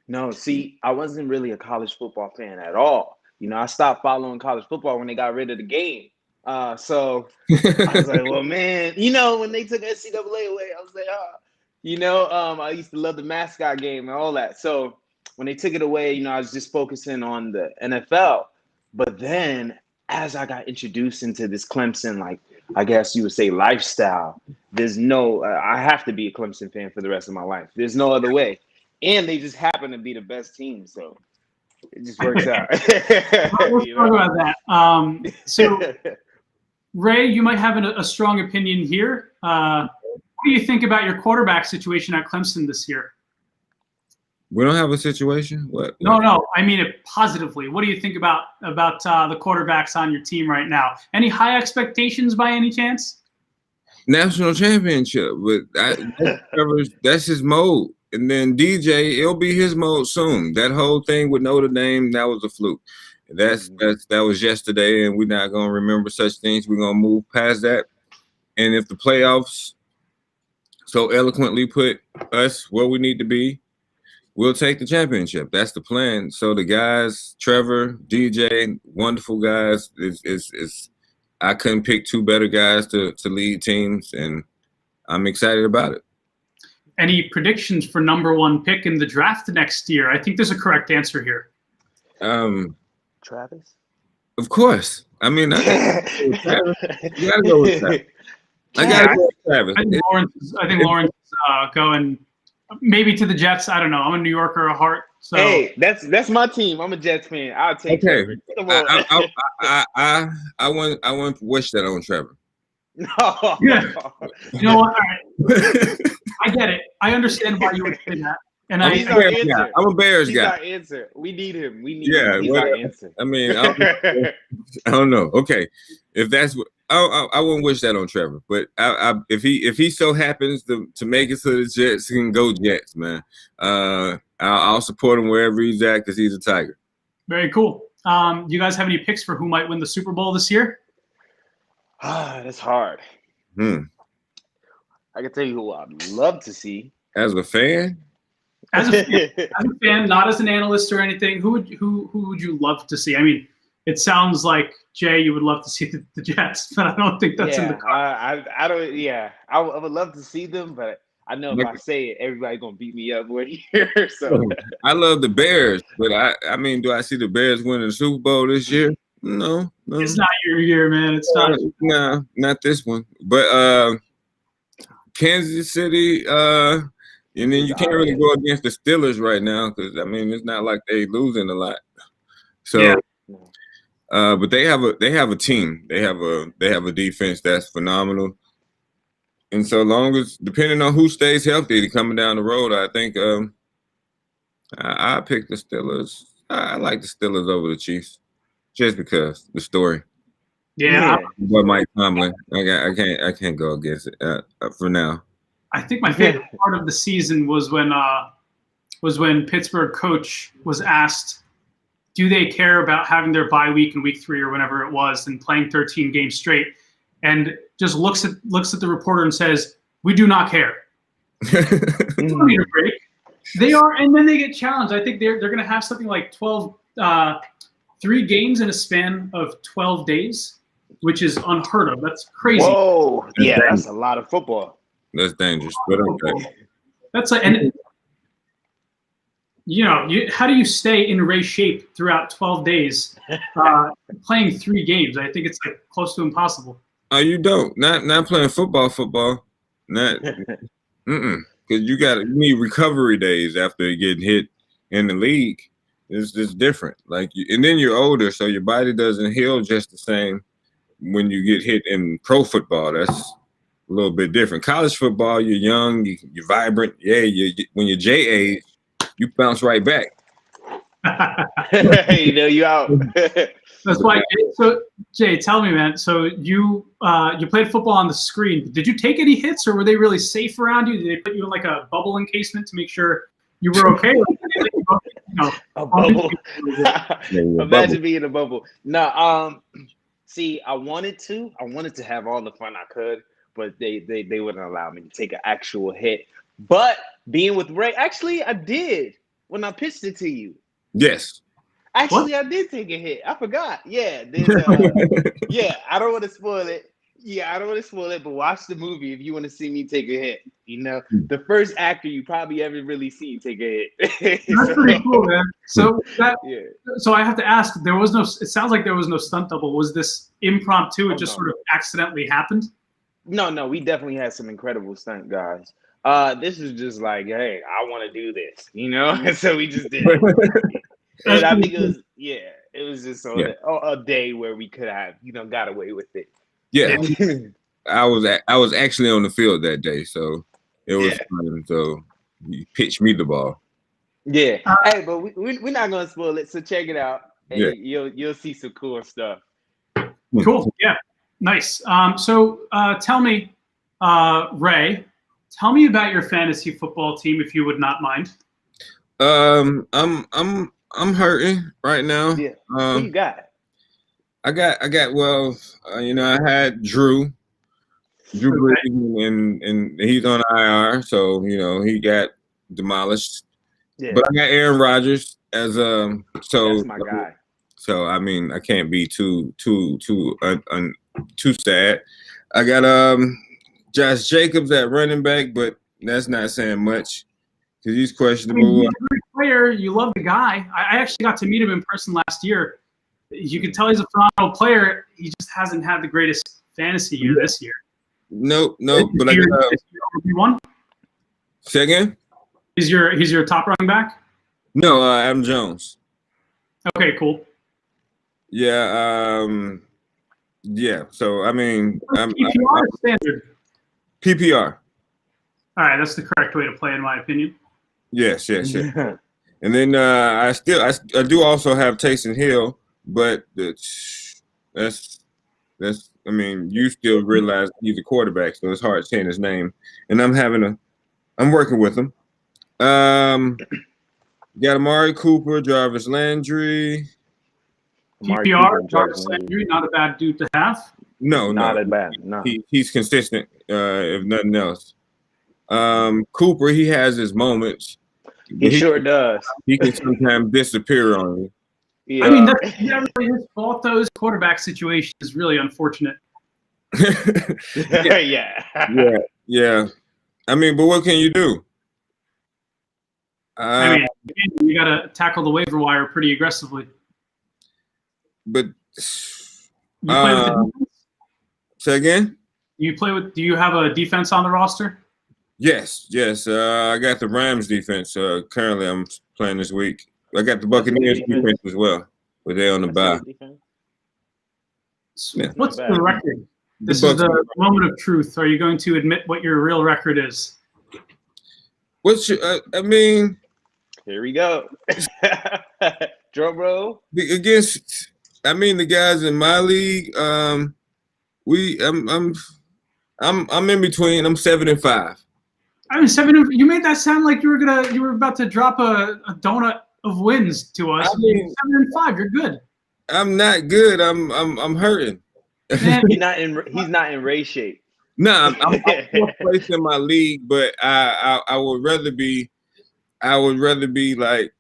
No, see, I wasn't really a college football fan at all. I stopped following college football when they got rid of the game. So I was like, well, man, when they took NCAA away, I was like, I used to love the mascot game and all that. So when they took it away, I was just focusing on the NFL. But then as I got introduced into this Clemson, like, I guess you would say lifestyle, I have to be a Clemson fan for the rest of my life. There's no other way. And they just happen to be the best team. So it just works out. Let's talk about that. So Ray, you might have a strong opinion here. What do you think about your quarterback situation at Clemson this year? We don't have a situation? What? No. I mean it positively. What do you think about the quarterbacks on your team right now? Any high expectations by any chance? National championship. But that's his mode. And then DJ, it'll be his mode soon. That whole thing with Notre Dame, that was a fluke. That was yesterday, and we're not gonna remember such things. We're gonna move past that. And if the playoffs so eloquently put us where we need to be, we'll take the championship. That's the plan. So the guys, Trevor, DJ, wonderful guys. I couldn't pick two better guys to lead teams, and I'm excited about it. Any predictions for #1 pick in the draft next year? I think there's a correct answer here. Travis? Of course. I gotta go with Travis. I gotta go with Travis. I think Lawrence is going maybe to the Jets. I don't know. I'm a New Yorker at heart. So hey, that's my team. I'm a Jets fan. I'll take Trevor. Come on. I want to wish that on Trevor. No. Yeah. You know what? All right. I get it. I understand why you would say that. And I'm a Bears guy. He's our answer. We need him. He's our answer. I don't know. Okay, if that's what I wouldn't wish that on Trevor, but if he so happens to make it to the Jets, he can go Jets, man. I'll support him wherever he's at because he's a Tiger. Very cool. Do you guys have any picks for who might win the Super Bowl this year? That's hard. I can tell you who I'd love to see. As a fan? As a fan, not as an analyst or anything, who would you love to see? I mean, it sounds like, Jay, you would love to see the Jets, but I don't think that's in the cards. I would love to see them, but I know if I say it, everybody gonna beat me up right here. So I love the Bears, but I mean, do I see the Bears winning the Super Bowl this year? No. It's not your year, man. It's not. No, not this one. But Kansas City, and then you can't really go against the Steelers right now because I mean it's not like they losing a lot. So, yeah. But they have a team. They have a defense that's phenomenal. And so long as depending on who stays healthy coming down the road, I think I pick the Steelers. I like the Steelers over the Chiefs just because the story. Yeah. But Mike Tomlin, I can't go against it for now. I think my favorite part of the season was when Pittsburgh coach was asked, do they care about having their bye week in week 3 or whenever it was and playing 13 games straight, and just looks at the reporter and says, we do not care. They don't need a break. They are, and then they get challenged. I think they're going to have something like 3 games in a span of 12 days, which is unheard of. That's crazy. Whoa, yeah, that's a lot of football. That's dangerous, but okay. That's like, and how do you stay in race shape throughout 12 days playing 3 games? I think it's like close to impossible. Oh, you don't. Not playing football. Not because you need recovery days after getting hit in the league. It's just different. And then you're older, so your body doesn't heal just the same when you get hit in pro football. That's a little bit different. College football, you're young, you're vibrant. Yeah, when you're J age, you bounce right back. You out. That's why. So Jay, tell me, man. So you played football on the screen. Did you take any hits, or were they really safe around you? Did they put you in like a bubble encasement to make sure you were okay? A bubble. Imagine being in a bubble. No, see, I wanted to have all the fun I could, but they wouldn't allow me to take an actual hit. But being with Ray, actually, I did when I pitched it to you. Yes. Actually, what? I did take a hit. I forgot. Yeah. Yeah, I don't want to spoil it. But watch the movie if you want to see me take a hit. The first actor you probably ever really see take a hit. That's pretty cool, man. So so I have to ask, it sounds like there was no stunt double. Was this impromptu? It just sort of accidentally happened? No, we definitely had some incredible stunt guys. This is just like, hey, I want to do this, and so we just did it. And I think it was just a day where we could have, got away with it. Yeah, I was actually on the field that day, so it was fun. So he pitched me the ball. Yeah, hey, but we're not gonna spoil it. So check it out. Hey, you'll see some cool stuff. Cool. Yeah, nice. So tell me, Ray, tell me about your fantasy football team, if you would not mind. I'm hurting right now. Yeah. Who you got? I got. I had Drew Brees, and he's on IR, so he got demolished. Yeah. But I got Aaron Rodgers as so. That's my guy. So I mean, I can't be too sad. I got Josh Jacobs at running back, but that's not saying much because he's questionable. He's a great player. You love the guy. I actually got to meet him in person last year. You can tell he's a phenomenal player. He just hasn't had the greatest fantasy year this year. No. But I got say again. He's your top running back? No, Adam Jones. Okay, cool. Yeah. Yeah. So I mean, PPR standard. PPR. All right, that's the correct way to play, in my opinion. Yes. And then I do also have Taysom Hill, but that's. I mean, you still realize he's a quarterback, so it's hard saying his name. And I'm working with him. Got Amari Cooper, Jarvis Landry. PPR, Jarvis Landry, not a bad dude to have. No, not a bad. No, he's consistent. If nothing else, Cooper, he has his moments. He sure does. He can sometimes disappear on you. Yeah. I mean, that's never really his fault. Those quarterback situation is really unfortunate. Yeah. I mean, but what can you do? I mean, you got to tackle the waiver wire pretty aggressively. But You play with the defense? say again? Do you have a defense on the roster? Yes. I got the Rams defense. Currently, I'm playing this week. I got the Buccaneers defense as well, but they're on the bye. Yeah. What's the record? This is the moment of truth. Are you going to admit what your real record is? What's your, I mean, here we go. Drum roll. Against, I mean, the guys in my league, I'm in between. I'm 7-5. I mean, you made that sound like you were about to drop a donut of wins to us. I mean, 7-5. You're good. I'm not good. I'm hurting. He's not in race shape. No, I'm fourth place in my league, but I would rather be like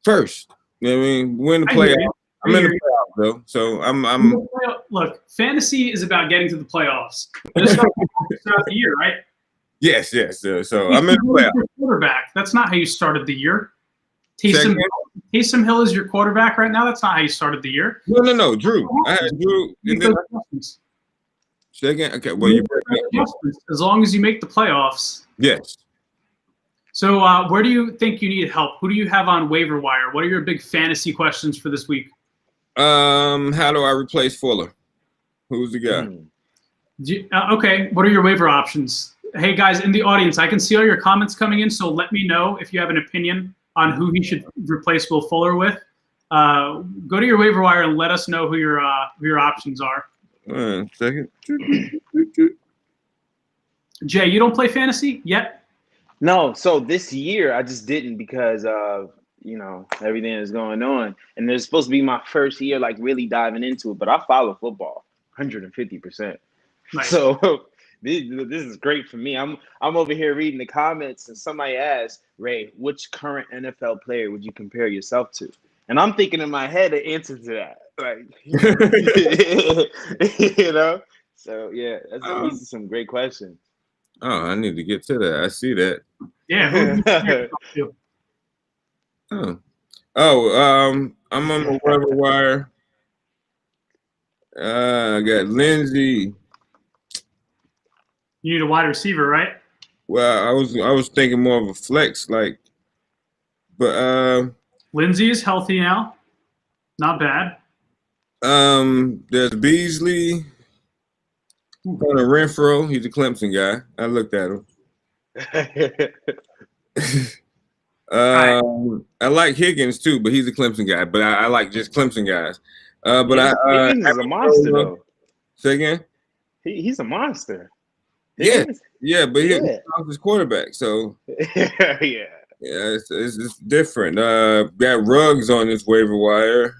first. You know what I mean? Win the playoff. I'm in the playoff though, so I'm. Look, fantasy is about getting to the playoffs. Throughout the year, right? Yes. So I'm in the playoff. Quarterback. That's not how you started the year. Taysom Hill is your quarterback right now. That's not how you started the year. No. Drew. I had Drew. Second. Okay. Well, as long as you make the playoffs. Yes. So where do you think you need help? Who do you have on waiver wire? What are your big fantasy questions for this week? How do I replace Fuller? Who's the guy? Okay. What are your waiver options? Hey guys in the audience, I can see all your comments coming in. So let me know if you have an opinion on who he should replace Will Fuller with. Go to your waiver wire and let us know who your options are. Second. Jay, you don't play fantasy yet? No. So this year I just didn't because of everything that's going on, and it's supposed to be my first year like really diving into it. But I follow football 150%. Nice. So this is great for me. I'm over here reading the comments, and somebody asked, Ray, which current NFL player would you compare yourself to? And I'm thinking in my head the answer to that, like, So yeah, these are some great questions. Oh, I need to get to that. I see that. Yeah. I'm on the waiver wire. I got Lindsey. You need a wide receiver, right? Well, I was thinking more of a flex, but Lindsey is healthy now. Not bad. There's Beasley. Going to Renfro. He's a Clemson guy. I looked at him. I like Higgins too, but he's a Clemson guy. But I like just Clemson guys. Higgins is a monster though. Say again? He's a monster. Yeah, but he's his quarterback, so yeah, it's different. Got Ruggs on this waiver wire.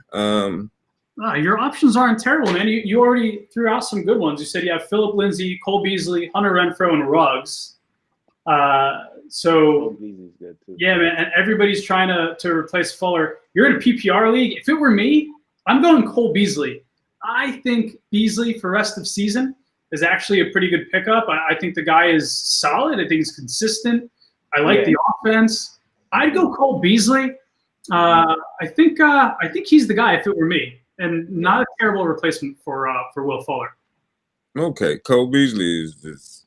Your options aren't terrible, man. You already threw out some good ones. You said you have Phillip Lindsay, Cole Beasley, Hunter Renfrow, and Ruggs. So Beasley's good too. Yeah, man, and everybody's trying to replace Fuller. You're in a PPR league. If it were me, I'm going Cole Beasley. I think Beasley for rest of season is actually a pretty good pickup. I think the guy is solid. I think he's consistent. I like the offense. I'd go Cole Beasley. I think he's the guy if it were me, and not a terrible replacement for Will Fuller. Okay, Cole Beasley is just.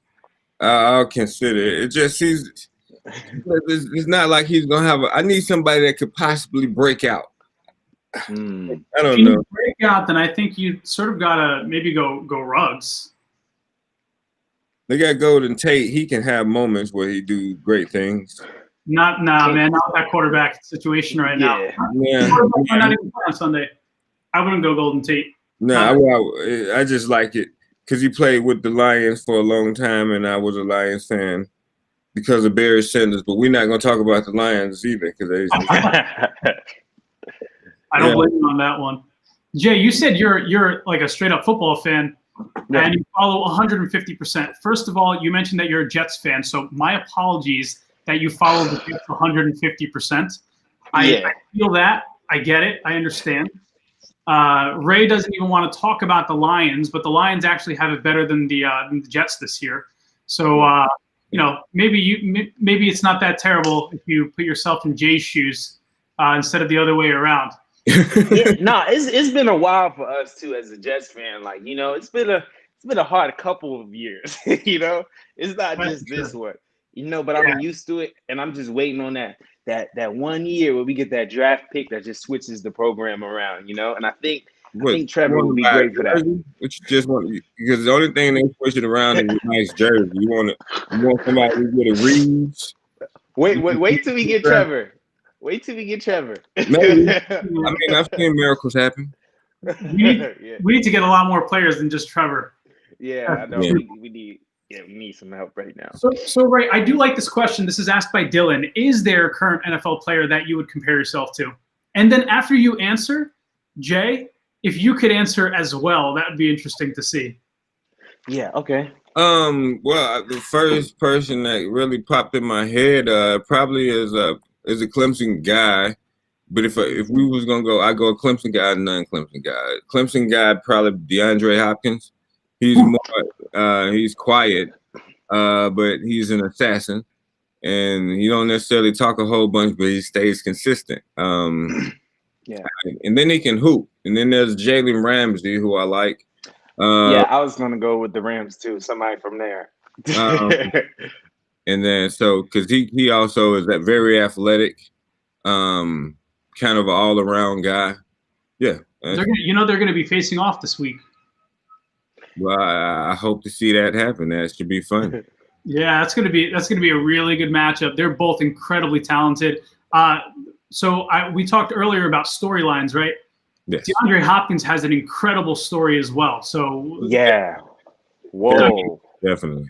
I'll consider it. It just it's not like he's gonna have. I need somebody that could possibly break out. I don't know. If you break out, then I think you sort of gotta maybe go Ruggs. They got Golden Tate. He can have moments where he do great things. Man. Not that quarterback situation right now. Yeah. Not even on Sunday. I wouldn't go Golden Tate. No, I just like it because he played with the Lions for a long time, and I was a Lions fan because of Barry Sanders. But we're not going to talk about the Lions either because I don't blame you on that one. Jay, you said you're like a straight up football fan. And you follow 150%. First of all, you mentioned that you're a Jets fan, so my apologies that you follow the Jets 150%. I feel that. I get it. I understand. Ray doesn't even want to talk about the Lions, but the Lions actually have it better than the Jets this year. So maybe it's not that terrible if you put yourself in Jay's shoes instead of the other way around. It's been a while for us too as a Jets fan. Like, it's been a hard couple of years. It's not just this one. But I'm used to it, and I'm just waiting on that 1 year where we get that draft pick that just switches the program around. And I think Trevor would be great for that. Which you just want, because the only thing they switch it around is a nice jersey. You want somebody with a Reeves. Wait till we get Trevor. Wait till we get Trevor. Maybe. I mean, I've seen miracles happen. We need to get a lot more players than just Trevor. Yeah, I know. Yeah. We need some help right now. So Ray, I do like this question. This is asked by Dylan. Is there a current NFL player that you would compare yourself to? And then after you answer, Jay, if you could answer as well, that would be interesting to see. Yeah, okay. Well, the first person that really popped in my head probably is a Clemson guy. But if we was gonna go, I go a Clemson guy, non-Clemson guy. Clemson guy, probably DeAndre Hopkins. He's more, he's quiet, but he's an assassin, and he don't necessarily talk a whole bunch, but he stays consistent. Yeah, and then he can hoop. And then there's Jalen Ramsey, who I like. I was gonna go with the Rams too. Somebody from there. And then because he also is that very athletic, kind of an all-around guy. Yeah, they're gonna be facing off this week. Well, I hope to see that happen. That should be fun. Yeah, that's gonna be a really good matchup. They're both incredibly talented. We talked earlier about storylines, right? Yes. DeAndre Hopkins has an incredible story as well. So yeah, whoa, definitely.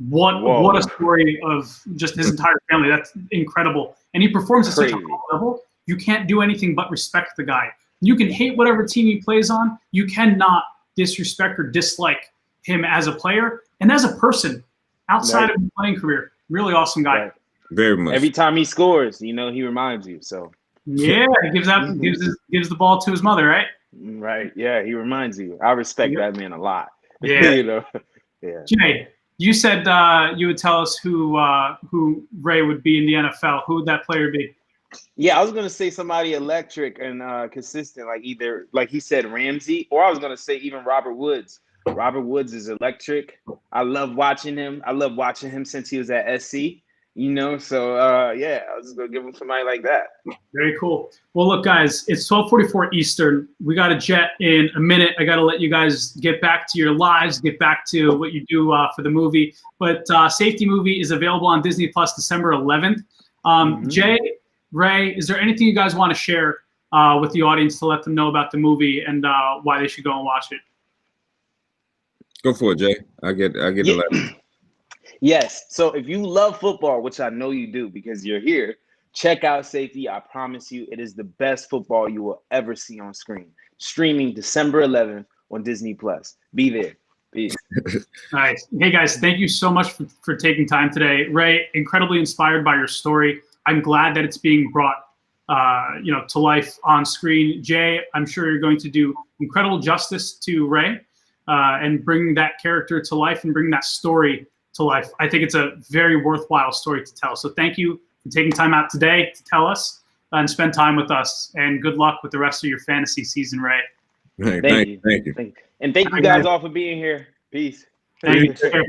What a story of just his entire family. That's incredible, and he performs at such a high level. You can't do anything but respect the guy. You can hate whatever team he plays on. You cannot disrespect or dislike him as a player and as a person outside of his playing career. Really awesome guy. Right. Very much. Every time he scores, he reminds you. So yeah, he gives the ball to his mother, right? Right. Yeah, he reminds you. I respect that man a lot. Yeah. Yeah. Jay, you said you would tell us who Ray would be in the NFL. Who would that player be? Yeah, I was gonna say somebody electric and consistent, like either like he said Ramsey, or I was gonna say even Robert Woods. Robert Woods is electric. I love watching him. I love watching him since he was at SC. So I was just gonna give him somebody like that. Very cool. Well, look, guys, it's 12:44 Eastern. We got a jet in a minute. I got to let you guys get back to your lives, get back to what you do for the movie. But SafetyMovie is available on Disney Plus December 11th. Jay, Ray, is there anything you guys want to share with the audience to let them know about the movie and why they should go and watch it? Go for it, Jay. I get a lot. Yes. So if you love football, which I know you do because you're here, check out Safety. I promise you, it is the best football you will ever see on screen. Streaming December 11th on Disney Plus. Be there. Peace. Nice. Hey guys, thank you so much for taking time today. Ray, incredibly inspired by your story. I'm glad that it's being brought to life on screen. Jay, I'm sure you're going to do incredible justice to Ray and bring that character to life and bring that story to life. I think it's a very worthwhile story to tell. So thank you for taking time out today to tell us and spend time with us. And good luck with the rest of your fantasy season, Ray. Thank you. And thank you guys all for being here. Peace. Thank you.